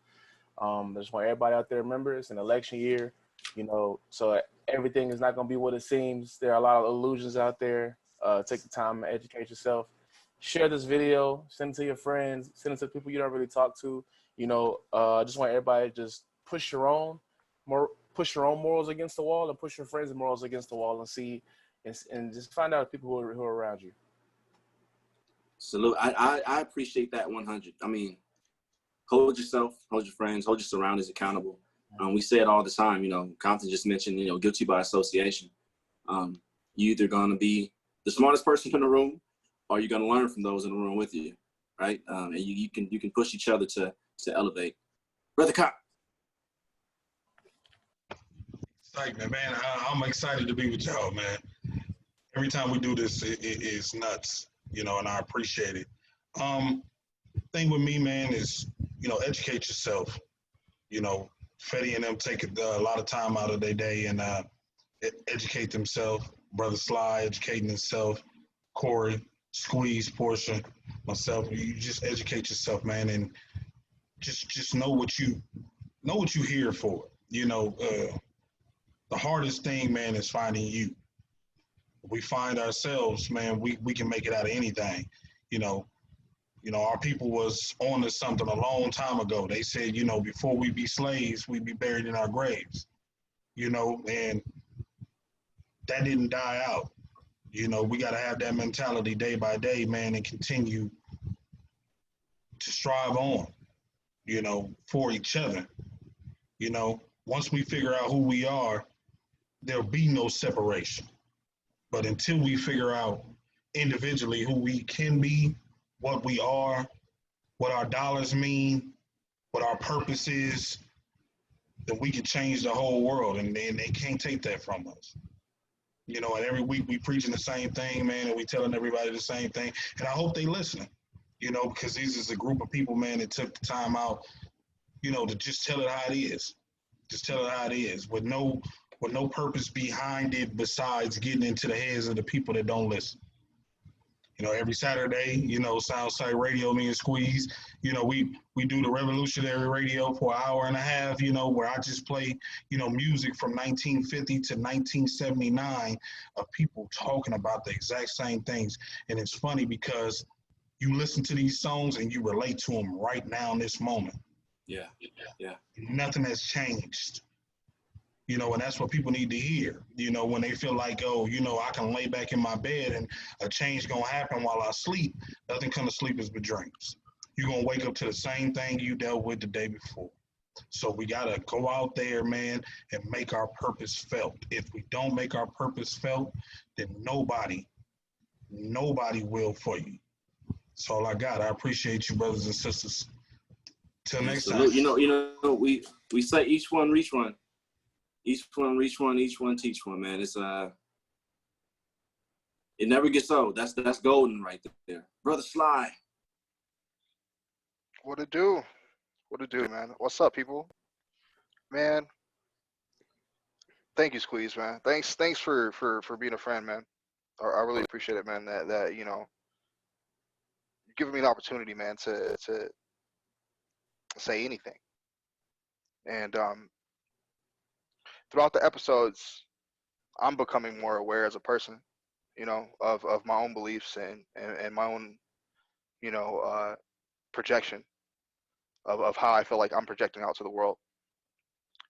I just want everybody out there to remember it's an election year, you know, so everything is not going to be what it seems. There are a lot of illusions out there. Take the time to educate yourself. Share this video, send it to your friends, send it to people you don't really talk to. You know, I just want everybody to just push your own morals against the wall and push your friends' morals against the wall and see and just find out people who are around you. Salute. I appreciate that 100. I mean, hold yourself, hold your friends, hold your surroundings accountable. We say it all the time, you know, Compton just mentioned, you know, guilty by association. You either going to be the smartest person in the room or you're going to learn from those in the room with you, right? And you can push each other to elevate. Brother Cop. Excitement, man. I'm excited to be with y'all, man. Every time we do this, it's nuts, you know, and I appreciate it. Thing with me, man, is, you know, educate yourself. You know, Fetty and them take a lot of time out of their day and educate themselves. Brother Sly educating himself. Corey, Squeeze portion, myself. You just educate yourself, man, and just know what you're here for. The hardest thing, man, is finding you. We find ourselves, man, we can make it out of anything. You know, our people was on to something a long time ago. They said, before we be slaves, we be buried in our graves. And that didn't die out. We got to have that mentality day by day, man, and continue to strive on, for each other. Once we figure out who we are, there'll be no separation. But until we figure out individually who we can be, what we are, what our dollars mean, what our purpose is, then we can change the whole world, and they can't take that from us. And every week we preaching the same thing, man, and we telling everybody the same thing. And I hope they listening, because this is a group of people, man, that took the time out, to just tell it how it is. Just tell it how it is, with no purpose behind it besides getting into the heads of the people that don't listen. Every Saturday, Southside Radio, me and Squeeze, we do the revolutionary radio for an hour and a half, where I just play, music from 1950 to 1979 of people talking about the exact same things. And it's funny because you listen to these songs and you relate to them right now in this moment. Yeah. Nothing has changed. And that's what people need to hear, when they feel like, I can lay back in my bed and a change gonna happen while I sleep. Nothing come to sleep is but dreams. You're gonna wake up to the same thing you dealt with the day before. So we gotta go out there, man, and make our purpose felt. If we don't make our purpose felt, then nobody will for you. That's all I got. I appreciate you, brothers and sisters. Till next time. We say each one reach one. Each one reach one, each one teach one, man. It's it never gets old. That's golden right there. Brother Sly. What it do? What it do, man? What's up, people? Man. Thank you, Squeeze, man. Thanks for being a friend, man. I really appreciate it, man. That you're giving me the opportunity, man, to say anything. And throughout the episodes, I'm becoming more aware as a person, of my own beliefs and my own, projection of how I feel like I'm projecting out to the world.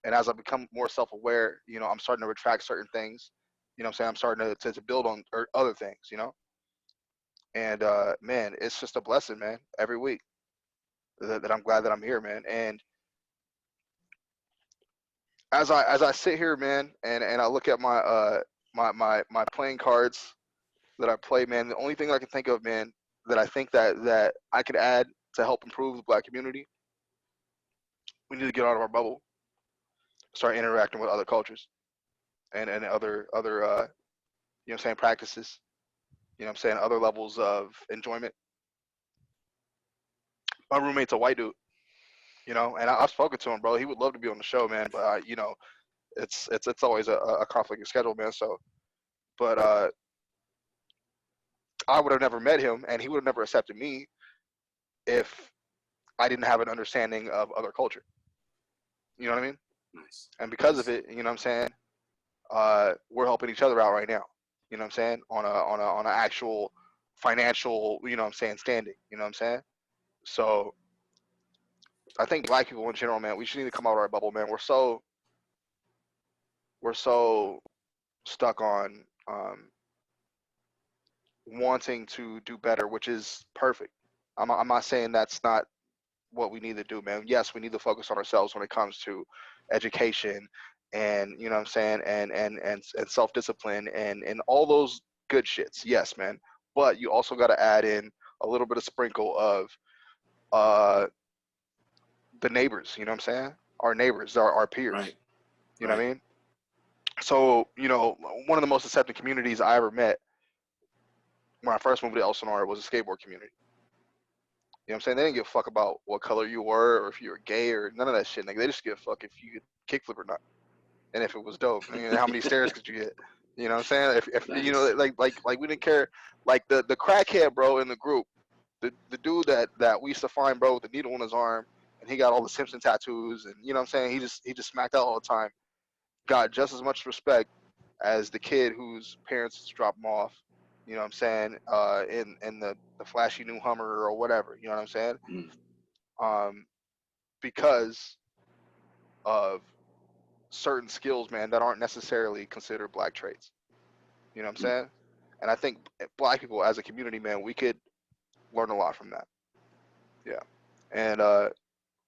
And as I become more self-aware, I'm starting to retract certain things. I'm saying? I'm starting to build on other things, And man, it's just a blessing, man, every week that I'm glad that I'm here, man. And as I sit here, man, and I look at my my playing cards that I play, man, the only thing I can think of, man, that I think that I could add to help improve the Black community, we need to get out of our bubble, start interacting with other cultures and other practices, other levels of enjoyment. My roommate's a white dude, and I've spoken to him, bro. He would love to be on the show, man, but it's always a conflict of schedule, man. So, but I would have never met him, and he would have never accepted me if I didn't have an understanding of other culture. You know what I mean? Nice. And because of it, we're helping each other out right now. On an actual financial, standing. So I think Black people in general, man, we should need to come out of our bubble, man. We're so stuck on wanting to do better, which is perfect. I'm not saying that's not what we need to do, man. Yes, we need to focus on ourselves when it comes to education and and self-discipline and all those good shits. Yes, man. But you also got to add in a little bit of sprinkle of the neighbors, our neighbors, our peers. Right. You know what I mean? So, one of the most accepting communities I ever met when I first moved to Elsinore was a skateboard community. They didn't give a fuck about what color you were or if you were gay or none of that shit. They just give a fuck if you could kickflip or not. And if it was dope. How many stairs could you get? You know what I'm saying? If you know, Nice. like we didn't care. Like the crackhead bro in the group, the dude that we used to find, bro, with the needle in his arm, and he got all the Simpson tattoos, and you know what I'm saying? He just smacked out all the time. Got just as much respect as the kid whose parents just dropped him off. You know what I'm saying? In the flashy new Hummer or whatever. You know what I'm saying? Mm. Because of certain skills, man, that aren't necessarily considered black traits. You know what I'm saying? And I think black people as a community, man, we could learn a lot from that. Yeah. And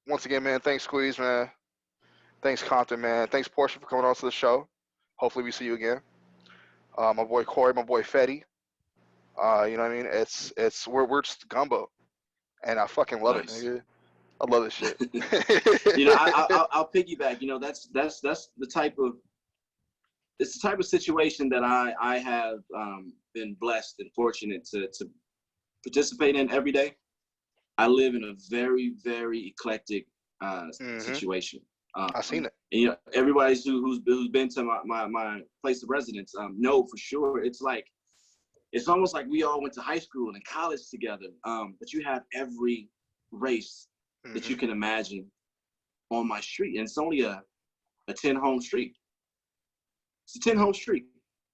once again, man, thanks Squeeze, man. Thanks Compton, man. Thanks Portia for coming on to the show. Hopefully we see you again. My boy Corey, my boy Fetty. You know what I mean? We're just gumbo, and I fucking love it, Nice. nigga. I love this shit. You know, I'll piggyback. You know, that's the type of situation that I have been blessed and fortunate to participate in every day. I live in a very, very eclectic situation. I've seen it. And, you know, everybody who's been to my place of residence know for sure. It's like, it's almost like we all went to high school and college together. But you have every race that you can imagine on my street. And it's only a 10-home street. It's a 10-home street.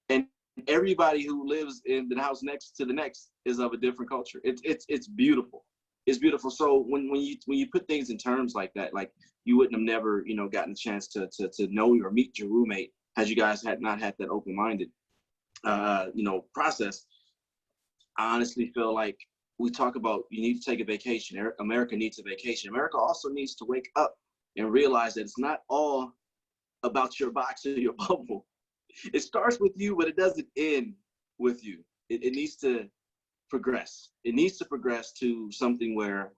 And everybody who lives in the house next to the next is of a different culture. It's beautiful. It's beautiful. So when you put things in terms like that, like you wouldn't have never, you know, gotten a chance to know or meet your roommate had you guys had not had that open-minded, you know, process. I honestly feel like we talk about you need to take a vacation. America needs a vacation. America also needs to wake up and realize that it's not all about your box or your bubble. It starts with you, but it doesn't end with you. It needs to progress. It needs to progress to something where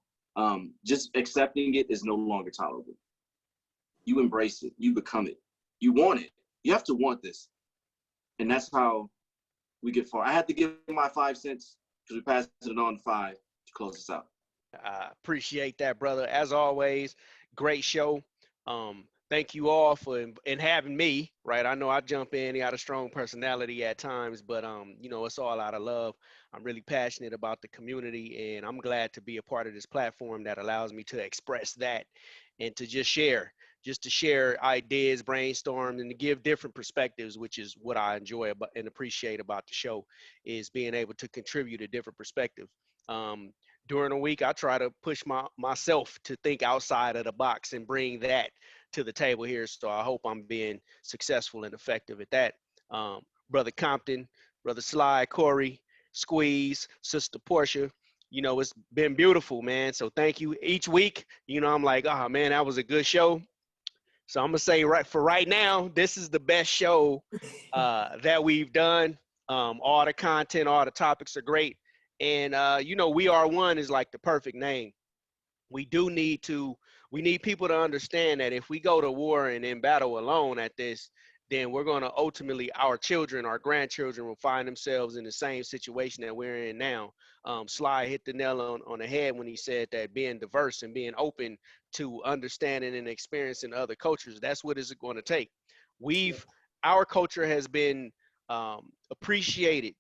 just accepting it is no longer tolerable. You embrace it. You become it. You want it. You have to want this. And that's how we get far. I had to give my 5 cents because we passed it on 5 to close this out. I appreciate that, brother. As always, great show. Thank you all for having me, right? I know I jump in, got a strong personality at times, but you know, it's all out of love. I'm really passionate about the community, and I'm glad to be a part of this platform that allows me to express that and to just to share ideas, brainstorm, and to give different perspectives, which is what I enjoy about and appreciate about the show, is being able to contribute a different perspective. During the week, I try to push myself to think outside of the box and bring that to the table here. So I hope I'm being successful and effective at that. Brother Compton, Brother Sly, Corey, Squeeze, Sister Portia, you know, it's been beautiful, man. So thank you. Each week, you know, I'm like, oh man, that was a good show. So I'm gonna say right now, this is the best show that we've done. All the content, all the topics are great. And you know, We Are One is like the perfect name. We need people to understand that if we go to war and in battle alone at this, then we're going to ultimately, our children, our grandchildren will find themselves in the same situation that we're in now. Sly hit the nail on the head when he said that being diverse and being open to understanding and experiencing other cultures, that's what it's going to take. Our culture has been appreciated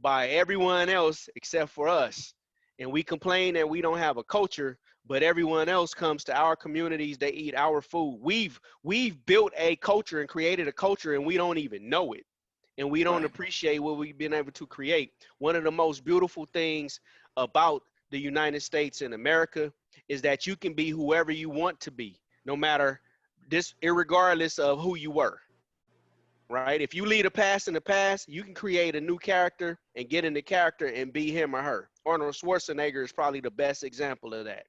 by everyone else except for us. And we complain that we don't have a culture, but everyone else comes to our communities, they eat our food. We've built a culture and created a culture, and we don't even know it. And we don't appreciate what we've been able to create. One of the most beautiful things about the United States and America is that you can be whoever you want to be, no matter this, irregardless of who you were. Right? If you leave a past in the past, you can create a new character and get in the character and be him or her. Arnold Schwarzenegger is probably the best example of that.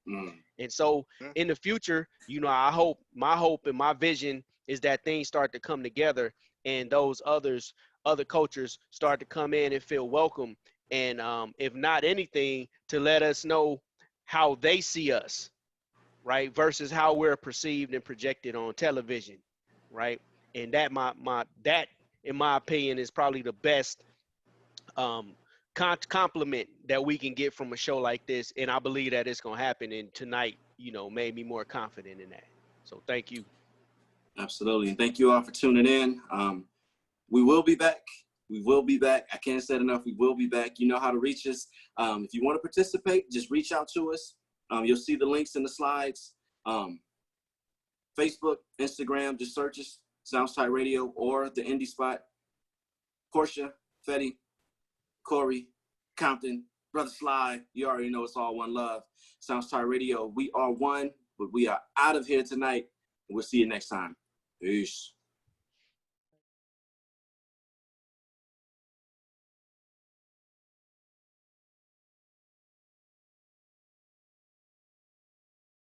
And so in the future, you know, my hope and my vision is that things start to come together and those other cultures start to come in and feel welcome. And if not anything, to let us know how they see us, right? Versus how we're perceived and projected on television, right? And that that in my opinion is probably the best compliment that we can get from a show like this, and I believe that it's gonna happen. And tonight, you know, made me more confident in that. So thank you. Absolutely, and thank you all for tuning in. We will be back. We will be back. I can't say it enough. We will be back. You know how to reach us. If you want to participate, just reach out to us. You'll see the links in the slides. Facebook, Instagram, just search us, Sounds Taight Radio, or the Indie Spot. Portia, Fetty, Corey, Compton, Brother Sly, you already know it's all one love. Sounds Taight Radio, we are one, but we are out of here tonight. We'll see you next time. Peace.